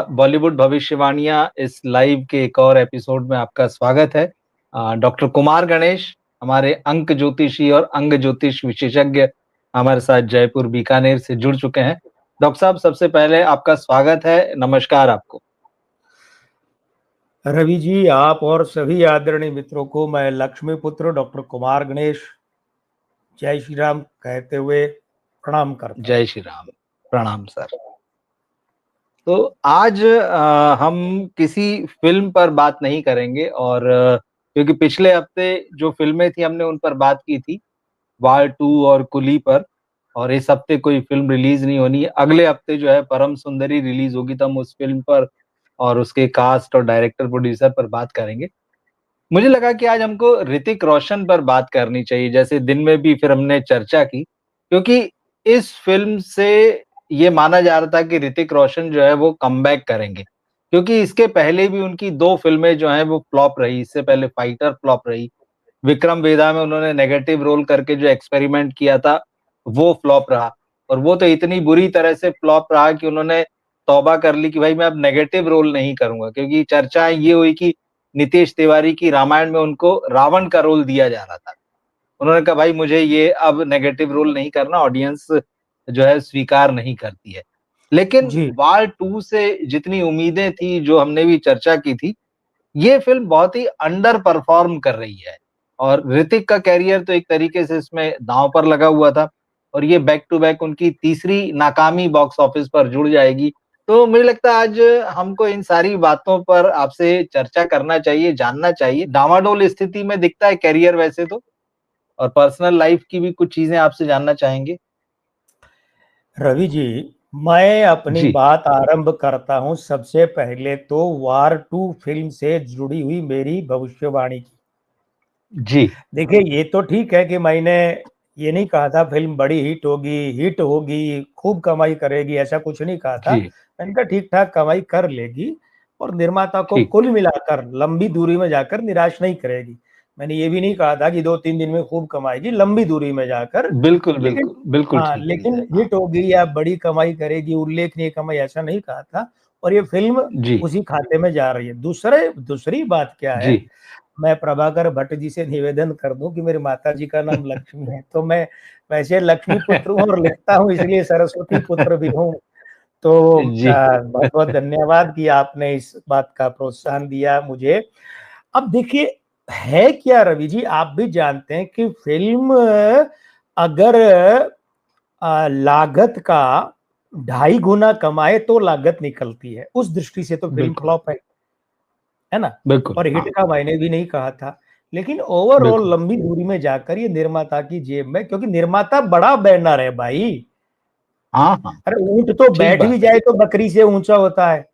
बॉलीवुड भविष्यवाणियां इस लाइव के एक और एपिसोड में आपका स्वागत है। डॉक्टर कुमार गणेश हमारे अंक ज्योतिषी और अंग ज्योतिष विशेषज्ञ हमारे साथ जयपुर बीकानेर से जुड़ चुके हैं। डॉक्टर साहब, सबसे पहले आपका स्वागत है, नमस्कार आपको। रवि जी, आप और सभी आदरणीय मित्रों को मैं लक्ष्मी पुत्र डॉक्टर कुमार गणेश जय श्री राम कहते हुए प्रणाम करता हूं। जय श्री राम। प्रणाम सर। तो आज हम किसी फिल्म पर बात नहीं करेंगे और क्योंकि पिछले हफ्ते जो फिल्में थी हमने उन पर बात की थी, वार 2 और कुली पर, और इस हफ्ते कोई फिल्म रिलीज नहीं होनी है। अगले हफ्ते जो है परम सुंदरी रिलीज होगी, तो हम उस फिल्म पर और उसके कास्ट और डायरेक्टर प्रोड्यूसर पर बात करेंगे। मुझे लगा कि आज हमको ऋतिक रोशन पर बात करनी चाहिए, जैसे दिन में भी फिर हमने चर्चा की, क्योंकि इस फिल्म से ये माना जा रहा था कि ऋतिक रोशन जो है वो कमबैक करेंगे, क्योंकि इसके पहले भी उनकी 2 फिल्में जो हैं वो फ्लॉप रही। इससे पहले फाइटर फ्लॉप रही, विक्रम वेदा में उन्होंने नेगेटिव रोल करके जो एक्सपेरिमेंट किया था वो फ्लॉप रहा, और वो तो इतनी बुरी तरह से फ्लॉप रहा कि उन्होंने तौबा कर ली कि भाई मैं अब नेगेटिव रोल नहीं करूंगा, क्योंकि चर्चाएं ये हुई कि नीतीश तिवारी की रामायण में उनको रावण का रोल दिया जा रहा था। उन्होंने कहा भाई मुझे ये अब नेगेटिव रोल नहीं करना, ऑडियंस जो है स्वीकार नहीं करती है। लेकिन जी वार 2 से जितनी उम्मीदें थी, जो हमने भी चर्चा की थी, ये फिल्म बहुत ही अंडर परफॉर्म कर रही है, और ऋतिक का कैरियर तो एक तरीके से इसमें दांव पर लगा हुआ था, और ये बैक टू बैक उनकी तीसरी नाकामी बॉक्स ऑफिस पर जुड़ जाएगी। तो मुझे लगता है आज हमको इन सारी बातों पर आपसे चर्चा करना चाहिए, जानना चाहिए। डामाडोल स्थिति में दिखता है कैरियर वैसे तो, और पर्सनल लाइफ की भी कुछ चीजें आपसे जानना चाहेंगे। रवि जी, मैं अपनी जी। बात आरंभ करता हूं सबसे पहले तो वार 2 फिल्म से जुड़ी हुई मेरी भविष्यवाणी की। जी। देखिए, ये तो ठीक है कि मैंने ये नहीं कहा था फिल्म बड़ी हिट होगी, खूब कमाई करेगी, ऐसा कुछ नहीं कहा था। जी। मैंने कहा ठीक ठाक कमाई कर लेगी और निर्माता को ठीक। कुल मिलाकर लंबी दूरी में जाकर निराश नहीं करेगी। मैंने ये भी नहीं कहा था कि 2-3 दिन में खूब कमाएगी, लंबी दूरी में जाकर। बिल्कुल लेकिन बिल्कुल बिल्कुल हाँ, ठीक चीज लेकिन है। हाँ। हिट होगी या बड़ी कमाई करेगी, उल्लेखनीय कमाई, ऐसा नहीं कहा था। और ये फिल्म जी। उसी खाते में जा रही है। दूसरी बात क्या जी। है, मैं प्रभाकर भट्ट जी से निवेदन कर दूं कि मेरी माताजी का नाम लक्ष्मी है, तो मैं वैसे लक्ष्मी पुत्र हूँ और लिखता हूँ इसलिए सरस्वती पुत्र भी हूँ। तो जी। बहुत बहुत धन्यवाद कि आपने इस बात का प्रोत्साहन दिया मुझे। अब देखिए, है क्या रवि जी, आप भी जानते हैं कि फिल्म अगर लागत का 2.5 गुना कमाए तो लागत निकलती है, उस दृष्टि से तो फिल्म बिल्कुल फ्लॉप है ना। बिल्कुल। और हिट हाँ। का मैंने भी नहीं कहा था, लेकिन ओवरऑल बिल्कुल। लंबी दूरी में जाकर ये निर्माता की जेब में, क्योंकि निर्माता बड़ा बैनर है भाई। हाँ हाँ। अरे ऊंट तो ठीक बैठ भी बात है। जाए तो बकरी से ऊंचा होता है।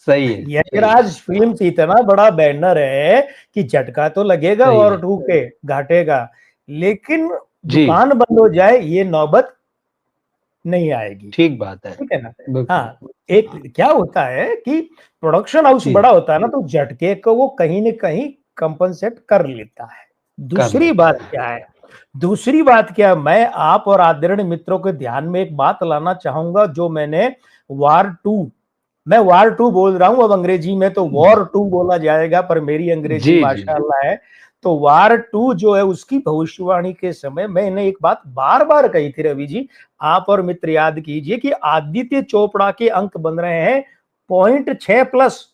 सही है, सही है। यशराज फिल्म इतना बड़ा बैनर है कि झटका तो लगेगा सही और है। टूके घाटेगा, लेकिन जी। दुकान बंद हो जाए ये नौबत नहीं आएगी। ठीक बात है। ठीक है ना। बिल्कुल। हाँ, एक हाँ। क्या होता है कि प्रोडक्शन हाउस जी। बड़ा होता है ना, तो झटके को वो कहीं न कहीं कंपनसेट कर लेता है। कर दूसरी लेता बात है। क्या है, दूसरी बात क्या, मैं आप और आदरणीय मित्रों के ध्यान में एक बात लाना चाहूंगा, जो मैंने वार 2, मैं वार 2 बोल रहा हूं, अब अंग्रेजी में तो वॉर 2 बोला जाएगा, पर मेरी अंग्रेजी जी। जी। माशाल्लाह है। तो वार 2 जो है उसकी भविष्यवाणी के समय मैंने एक बात बार-बार कही थी रवि जी, आप और मित्र याद कीजिए कि आदित्य चोपड़ा के अंक बन रहे हैं 0.6 प्लस,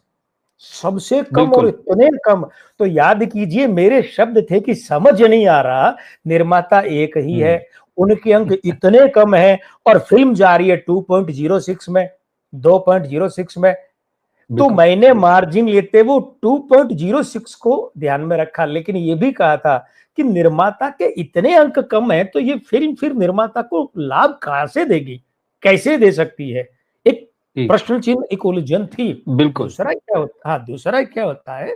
सबसे कम और बिल्कुल। इतने कम। तो याद कीजिए, मेरे शब्द थे कि समझ नहीं आ रहा, निर्माता एक ही है, हम्म। उनके अंक इतने कम है और फिल्म जा रही है 2.06 में, 2.06 में। तो बिल्कुल। मैंने मार्जिन लेते वो 2.06 को ध्यान में रखा, लेकिन ये भी कहा था कि निर्माता के इतने अंक कम है तो ये फिल्म फिर निर्माता को लाभ कहां से देगी, कैसे दे सकती है। एक ठीक। प्रश्न चिन्ह, एक उलझन थी। बिल्कुल। दूसरा क्या होता है,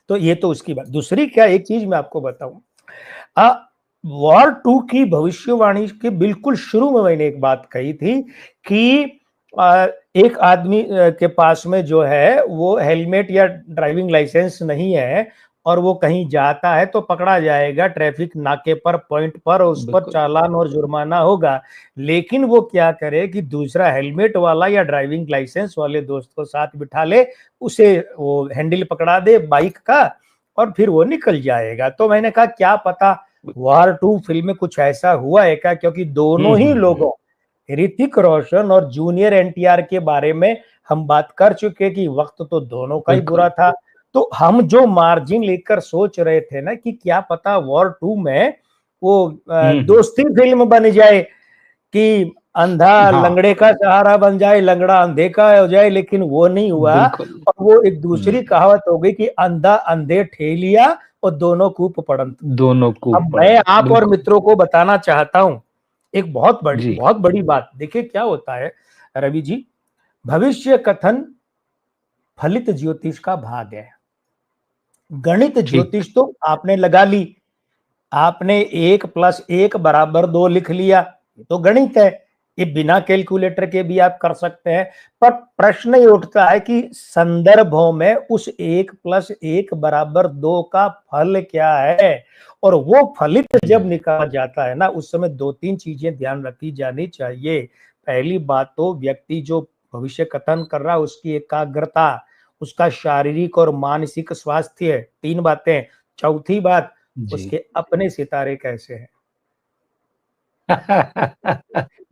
तो ये तो उसकी बात। दूसरी क्या, एक चीज मैं आपको बताऊं, वॉर 2 की भविष्यवाणी के बिल्कुल शुरू में मैंने एक बात कही थी कि एक आदमी के पास में जो है वो हेलमेट या ड्राइविंग लाइसेंस नहीं है, और वो कहीं जाता है तो पकड़ा जाएगा ट्रैफिक नाके पर, पॉइंट पर, उस पर चालान और जुर्माना होगा। लेकिन वो क्या करे कि दूसरा हेलमेट वाला या ड्राइविंग लाइसेंस वाले दोस्त को साथ बिठा ले, उसे वो हैंडल पकड़ा दे बाइक का और फिर वो निकल जाएगा। तो मैंने कहा क्या पता वॉर 2 फिल्म में कुछ ऐसा हुआ है क्या, क्योंकि दोनों ही लोगों, ऋतिक रोशन और जूनियर एनटीआर के बारे में हम बात कर चुके कि वक्त तो दोनों का ही बुरा था। तो हम जो मार्जिन लेकर सोच रहे थे ना कि क्या पता वॉर 2 में वो दोस्ती फिल्म बन जाए कि अंधा लंगड़े का सहारा बन जाए, लंगड़ा अंधे का हो जाए, लेकिन वो नहीं हुआ। और वो एक दूसरी कहावत हो गई कि अंधा अंधे ठेलिया और दोनों कूप पड़ंत। दोनों कूप अब मैं आप और मित्रों को बताना चाहता हूं एक बहुत बड़ी बात। देखिए क्या होता है रवि जी, भविष्य कथन फलित ज्योतिष का भाग है। गणित ज्योतिष तो आपने लगा ली, आपने 1+1 = 2 लिख लिया, तो गणित है, ये बिना कैलकुलेटर के भी आप कर सकते हैं। पर प्रश्न ये उठता है कि संदर्भों में उस 1+1 = 2 का फल क्या है। और वो फलित जब निकाला जाता है ना, उस समय 2-3 चीजें ध्यान रखी जानी चाहिए। पहली बात तो व्यक्ति जो भविष्य कथन कर रहा है उसकी एकाग्रता, उसका शारीरिक और मानसिक स्वास्थ्य, 3 बातें। चौथी बात, उसके अपने सितारे कैसे हैं।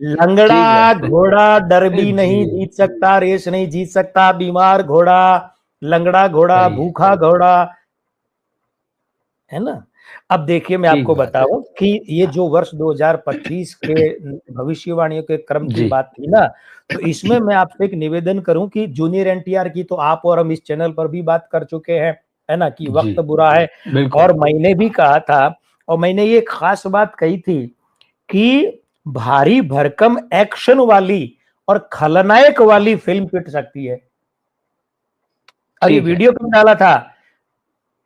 लंगड़ा घोड़ा डर्बी नहीं जीत सकता, रेस नहीं जीत सकता, बीमार घोड़ा, लंगड़ा घोड़ा, भूखा घोड़ा, है ना। अब देखिए मैं आपको बताऊं कि ये जो वर्ष 2025 के भविष्यवाणियों के क्रम की बात थी ना, तो इसमें मैं आपसे एक निवेदन करूं कि जूनियर एनटीआर की तो आप और हम इस चैनल पर भी बात कर चुके हैं, है ना, कि वक्त बुरा है। और मैंने भी कहा था, और मैंने ये खास बात कही थी कि भारी भरकम एक्शन वाली और खलनायक वाली फिल्म पिट सकती है। और ये वीडियो कब डाला था?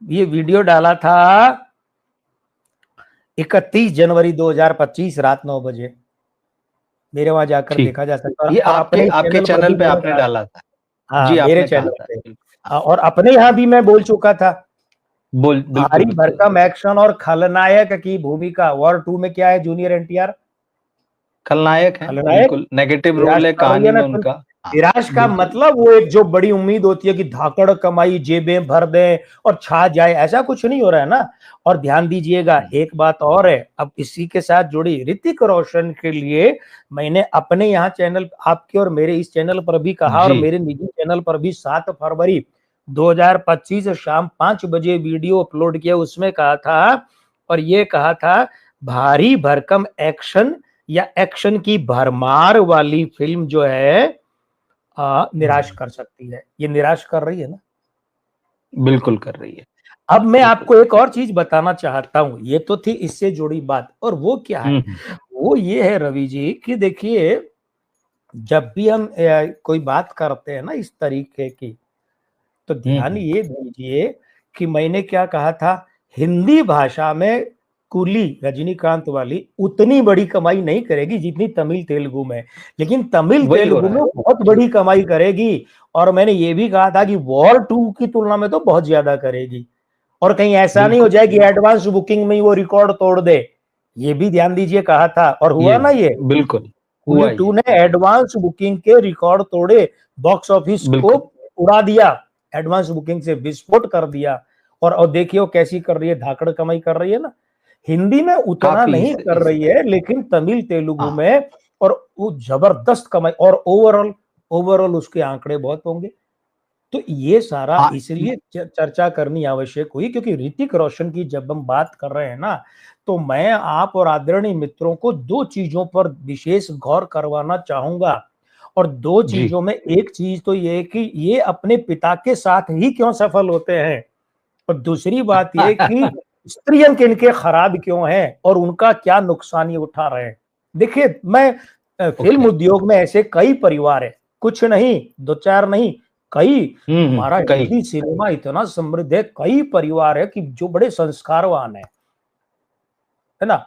ये वीडियो डाला था 31 जनवरी 2025 रात 9 बजे। मेरे वहां जाकर देखा जा सकता है। ये आपके चैनल पे आपने डाला था? हाँ, मेरे चैनल पे। और अपने यहाँ भी मैं बोल चुका था, भारी भरकम एक्शन और खलनायक की भूमिका वॉर 2 में क्या है, जूनियर एनटीआर खलनायक है, बिल्कुल नेगेटिव रोल है कहानी में उनका। निराश का मतलब वो एक जो बड़ी उम्मीद होती है कि धाकड़ कमाई जेबें भर दें और छा जाए, ऐसा कुछ नहीं हो रहा है ना। और ध्यान दीजिएगा एक बात और है, अब इसी के साथ जुड़ी, ऋतिक रोशन के लिए मैंने अपने यहाँ चैनल, आपके और मेरे इस चैनल पर भी कहा और मेरे निजी चैनल पर भी 7 फरवरी 2025 शाम 5 बजे वीडियो अपलोड किया। उसमें कहा था, और ये कहा था, भारी भरकम एक्शन या एक्शन की भरमार वाली फिल्म जो है निराश कर सकती है। ये निराश कर रही है ना? बिल्कुल कर रही है। अब मैं आपको एक और चीज बताना चाहता हूं, ये तो थी इससे जुड़ी बात, और वो क्या है, वो ये है रवि जी कि देखिए जब भी हम कोई बात करते हैं ना इस तरीके की, तो ध्यान ये दीजिए कि मैंने क्या कहा था, हिंदी भाषा में कुली रजनीकांत वाली उतनी बड़ी कमाई नहीं करेगी जितनी तमिल तेलुगु में, लेकिन तमिल तेलुगु में बहुत बड़ी कमाई करेगी। और मैंने ये भी कहा था कि वॉर 2 की तुलना में तो बहुत ज्यादा करेगी, और कहीं ऐसा नहीं हो जाए कि एडवांस बुकिंग में ही वो रिकॉर्ड तोड़ दे। ये भी ध्यान दीजिए कहा था, और हुआ ना ये, बिल्कुल कुली 2 ने एडवांस बुकिंग के रिकॉर्ड तोड़े, बॉक्स ऑफिस को उड़ा दिया, एडवांस बुकिंग से विस्फोट कर दिया। और देखिए वो कैसी कर रही है, धाकड़ कमाई कर रही है ना। हिंदी में उतना नहीं कर रही है, लेकिन तमिल तेलुगु में और वो जबरदस्त कमाई, और ओवरऑल उसके आंकड़े बहुत होंगे। तो ये सारा इसलिए चर्चा करनी आवश्यक हुई क्योंकि ऋतिक रोशन की जब हम बात कर रहे हैं ना, तो मैं आप और आदरणीय मित्रों को 2 चीजों पर विशेष गौर करवाना चाहूंगा। और 2 चीजों में एक चीज तो ये कि ये अपने पिता के साथ ही क्यों सफल होते हैं, और दूसरी बात ये कि स्त्रियन के इनके खराब क्यों हैं और उनका क्या नुकसान ये उठा रहे हैं। देखिए मैं फिल्म उद्योग में ऐसे कई परिवार है, कुछ नहीं 2-4 नहीं, कई, हमारा हिंदी सिनेमा इतना समृद्ध है, कई परिवार है कि जो बड़े संस्कारवान है ना।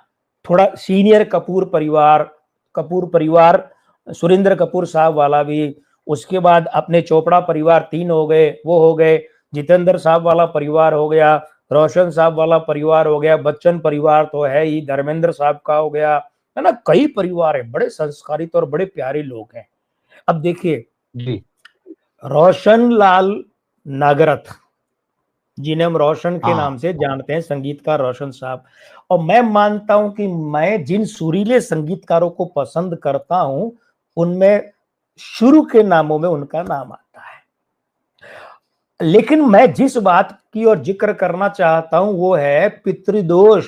थोड़ा सीनियर कपूर परिवार सुरेंद्र कपूर साहब वाला भी, उसके बाद अपने चोपड़ा परिवार 3 हो गए, वो हो गए, जितेंद्र साहब वाला परिवार हो गया, रोशन साहब वाला परिवार हो गया, बच्चन परिवार तो है ही, धर्मेंद्र साहब का हो गया, है ना, कई परिवार है, बड़े संस्कारित और बड़े प्यारे लोग हैं। अब देखिए जी रोशन लाल नागरथ, जिन्हें हम रोशन के हाँ नाम से जानते हैं, संगीतकार रोशन साहब, और मैं मानता हूं कि मैं जिन सुरीले संगीतकारों को पसंद करता हूं उनमें शुरू के नामों में उनका नाम आता है। लेकिन मैं जिस बात की और जिक्र करना चाहता हूं वो है पितृदोष।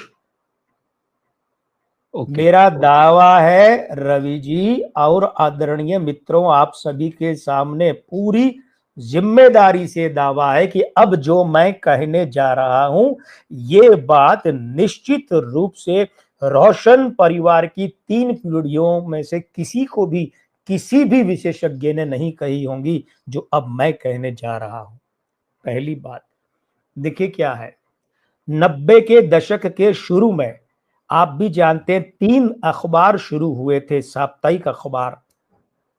ओके मेरा दावा है रवि जी और आदरणीय मित्रों, आप सभी के सामने पूरी जिम्मेदारी से दावा है कि अब जो मैं कहने जा रहा हूं ये बात निश्चित रूप से रोशन परिवार की 3 पीढ़ियों में से किसी को भी, किसी भी विशेषज्ञ ने नहीं कही होंगी जो अब मैं कहने जा रहा हूं। पहली बात देखिए क्या है, 90 के दशक के शुरू में आप भी जानते हैं 3 अखबार शुरू हुए थे, साप्ताहिक अखबार,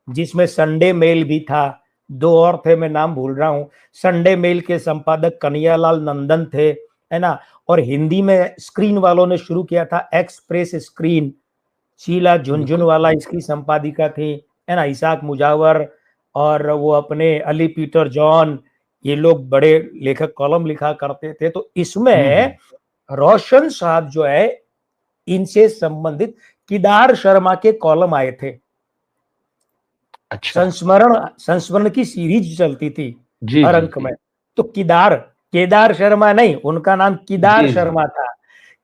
जिसमें संडे मेल भी था, 2 और थे, मैं नाम भूल रहा हूं। संडे मेल के संपादक कन्हैयालाल नंदन थे, है ना, और हिंदी में स्क्रीन वालों ने शुरू किया था एक्सप्रेस स्क्रीन, शीला झुनझुन बिल्कुल वाला इसकी संपादिका थी, है ना, इसाक मुजावर और वो अपने अली पीटर जॉन, ये लोग बड़े लेखक कॉलम लिखा करते थे। तो इसमें रोशन साहब जो है इनसे संबंधित किदार शर्मा के कॉलम आए थे। अच्छा संस्मरण की सीरीज चलती थी जी हर जी अंक जी में। तो केदार शर्मा नहीं, उनका नाम किदार जी जी शर्मा था।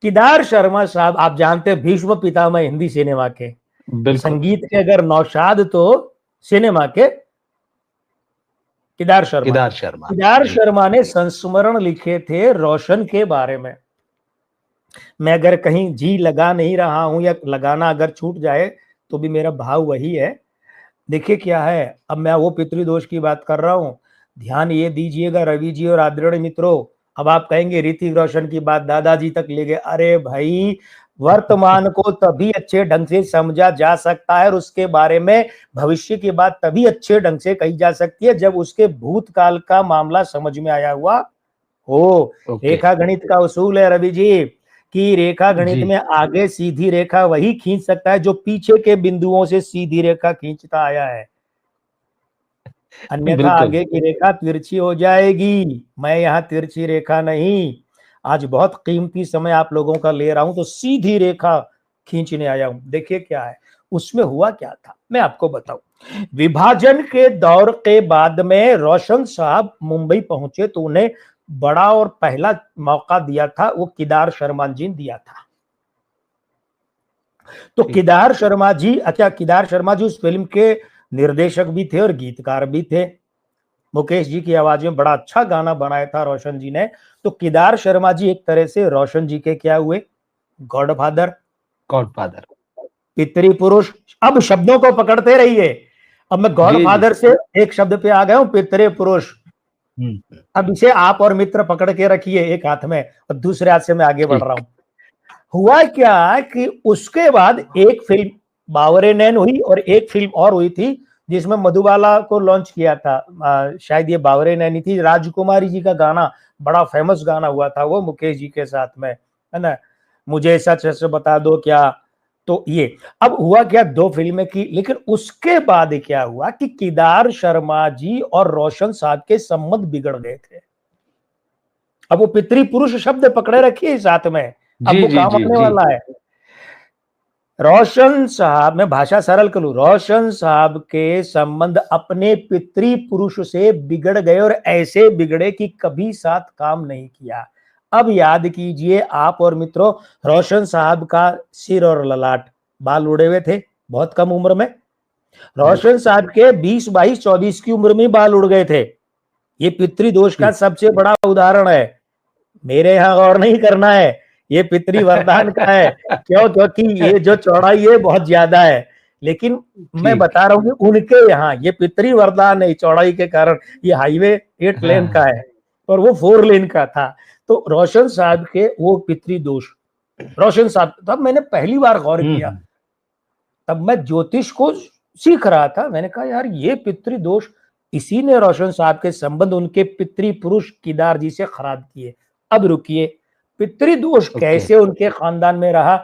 किदार शर्मा साहब आप जानते हैं भीष्म पितामह हिंदी सिनेमा के, बिल्कुल संगीत के अगर नौशाद तो सिनेमा के किदार शर्मा। केदार शर्मा किदार जी शर्मा ने संस्मरण लिखे थे रोशन के बारे में। मैं अगर कहीं जी लगा नहीं रहा हूं या लगाना अगर छूट जाए तो भी मेरा भाव वही है। देखिए क्या है, अब मैं वो पितृदोष की बात कर रहा हूं, ध्यान ये दीजिएगा रवि जी और आदरणीय मित्रों। अब आप कहेंगे ऋतिक रोशन की बात दादाजी तक ले गए, अरे भाई वर्तमान को तभी अच्छे ढंग से समझा जा सकता है और उसके बारे में भविष्य की बात तभी अच्छे ढंग से कही जा सकती है जब उसके भूतकाल का मामला समझ में आया हुआ हो। ओके रेखा गणित का उसूल है रवि जी कि रेखा गणित जी में आगे सीधी रेखा वही खींच सकता है जो पीछे के बिंदुओं से सीधी रेखा खींचता आया है, अन्यथा बिल्कुल आगे की रेखा तिरछी हो जाएगी। मैं यहाँ तिरछी रेखा नहीं, आज बहुत कीमती समय आप लोगों का ले रहा हूं तो सीधी रेखा खींचने आया हूं। देखिए क्या है, उसमें हुआ क्या था मैं आपको बताऊं। विभाजन के दौर के बाद में रोशन साहब मुंबई पहुंचे तो उन्हें बड़ा और पहला मौका दिया था वो किदार शर्मा जी ने दिया था। तो ठीक किदार शर्मा जी, अच्छा किदार शर्मा जी उस फिल्म के निर्देशक भी थे और गीतकार भी थे। मुकेश जी की आवाज में बड़ा अच्छा गाना बनाया था रोशन जी ने। तो किदार शर्मा जी एक तरह से रोशन जी के क्या हुए, गॉडफादर, गॉडफादर पितृ पुरुष। अब शब्दों को पकड़ते रहिए, अब मैं जी जी गॉडफादर से एक शब्द पे आ गया हूं, पितृ पुरुष। हम्म अब इसे आप और मित्र पकड़ के रखिए एक हाथ में और दूसरे हाथ से मैं आगे बढ़ रहा ठीक हूं। हुआ क्या कि उसके बाद एक फिल्म बावरे नैन हुई और एक फिल्म और हुई थी जिसमें मधुबाला को लॉन्च किया था, शायद ये बावरे नैन ही थी। राजकुमारी जी का गाना, बड़ा फेमस गाना हुआ था वो मुकेश जी के साथ में, है ना, मुझे सच सच बता दो क्या। तो ये अब हुआ क्या, 2 फिल्में की, लेकिन उसके बाद क्या हुआ कि किदार शर्मा जी और रोशन साहब के संबंध बिगड़ गए थे। अब वो पितृ पुरुष शब्द पकड़े रखिए साथ में, अब जी वो जी काम जी आने जी वाला है। रोशन साहब, मैं भाषा सरल करूं, रोशन साहब के संबंध अपने पितृ पुरुष से बिगड़ गए और ऐसे बिगड़े कि कभी साथ काम नहीं किया। अब याद कीजिए आप और मित्रों, रोशन साहब का सिर और ललाट, बाल उड़े हुए थे बहुत कम उम्र में। बिल्कुल रोशन साहब के 20, 22, 24 की उम्र में बाल उड़ गए थे। ये पितृदोष का ठीक सबसे बड़ा उदाहरण है। मेरे यहाँ गौर नहीं करना है, ये पितृ वरदान का है। क्यों? क्योंकि ये जो चौड़ाई है बहुत ज्यादा है, लेकिन मैं ठीक बता रहा हूँ कि उनके यहाँ ये पितृ वरदान है चौड़ाई के कारण। ये हाईवे 8 लेन का हाँ है और वो 4 लेन का था। तो रोशन साहब के वो पितृ दोष, रोशन साहब, तब मैंने पहली बार गौर किया, हम्म तब मैं ज्योतिष को सीख रहा था। मैंने कहा यार ये पितृ दोष, इसी ने रोशन साहब के संबंध उनके पितृ पुरुष किदार जी से खराब किए। अब रुकिए, पितृदोष कैसे उनके खानदान में रहा?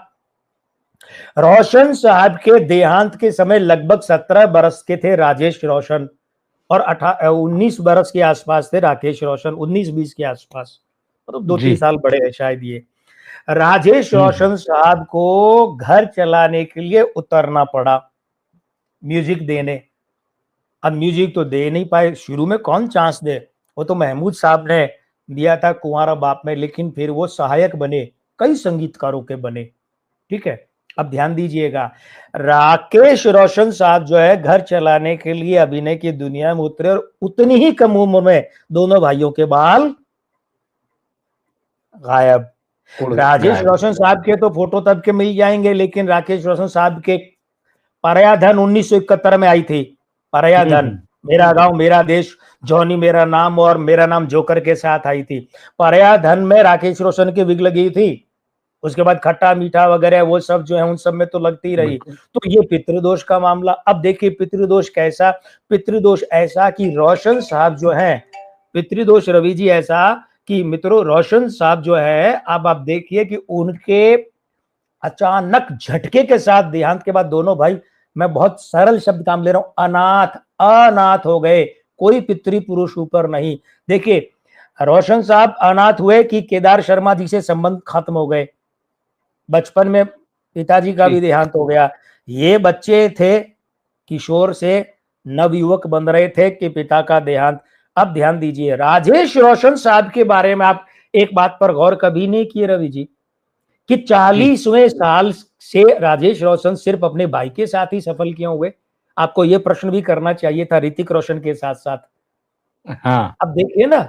रोशन साहब के देहांत के समय लगभग 17 बरस के थे राजेश रोशन, और 19 बरस के आसपास थे राकेश रोशन, 19-20 के आसपास, मतलब 2-3 साल बड़े हैं शायद ये। राजेश रोशन साहब को घर चलाने के लिए उतरना पड़ा म्यूजिक देने। अब म्यूजिक तो दे नहीं पाए, शुरू में कौन चांस दे, वो तो महमूद साहब ने दिया था कुंवारा बाप में, लेकिन फिर वो सहायक बने, कई संगीतकारों के बने। ठीक है, अब ध्यान दीजिएगा, राकेश रोशन साहब जो है घर चलाने के लिए अभिनय की दुनिया में उतरे, और उतनी ही कम उम्र में दोनों भाइयों के बाल गायब। राजेश रोशन साहब के तो फोटो तब के मिल जाएंगे, लेकिन राकेश रोशन साहब के पराया धन 1971 में आई थी। पराया धन, मेरा गांव मेरा देश, जॉनी मेरा नाम और मेरा नाम जोकर के साथ आई थी। पराया धन में राकेश रोशन की विग लगी थी, उसके बाद खट्टा मीठा वगैरह वो सब जो है उन सब में तो लगती रही। तो ये पितृदोष का मामला। अब देखिए पितृदोष कैसा, पितृदोष ऐसा कि रोशन साहब जो है, पितृदोष रवि जी ऐसा कि मित्रों रोशन साहब जो है, अब आप देखिए कि उनके अचानक झटके के साथ देहांत के बाद दोनों भाई, मैं बहुत सरल शब्द काम ले रहा हूं, अनाथ हो गए, कोई पितृ पुरुष ऊपर नहीं। देखिए रोशन साहब अनाथ हुए कि केदार शर्मा जी से संबंध खत्म हो गए, बचपन में पिताजी का भी देहांत हो गया, ये बच्चे थे किशोर से नवयुवक बन रहे थे कि पिता का देहांत। अब ध्यान दीजिए, राजेश रोशन साहब के बारे में आप एक बात पर गौर कभी नहीं किए रवि जी, कि 40वें साल से राजेश रोशन सिर्फ अपने भाई के साथ ही सफल क्यों हुए? आपको यह प्रश्न भी करना चाहिए था ऋतिक रोशन के साथ साथ। हाँ, अब देखिए ना,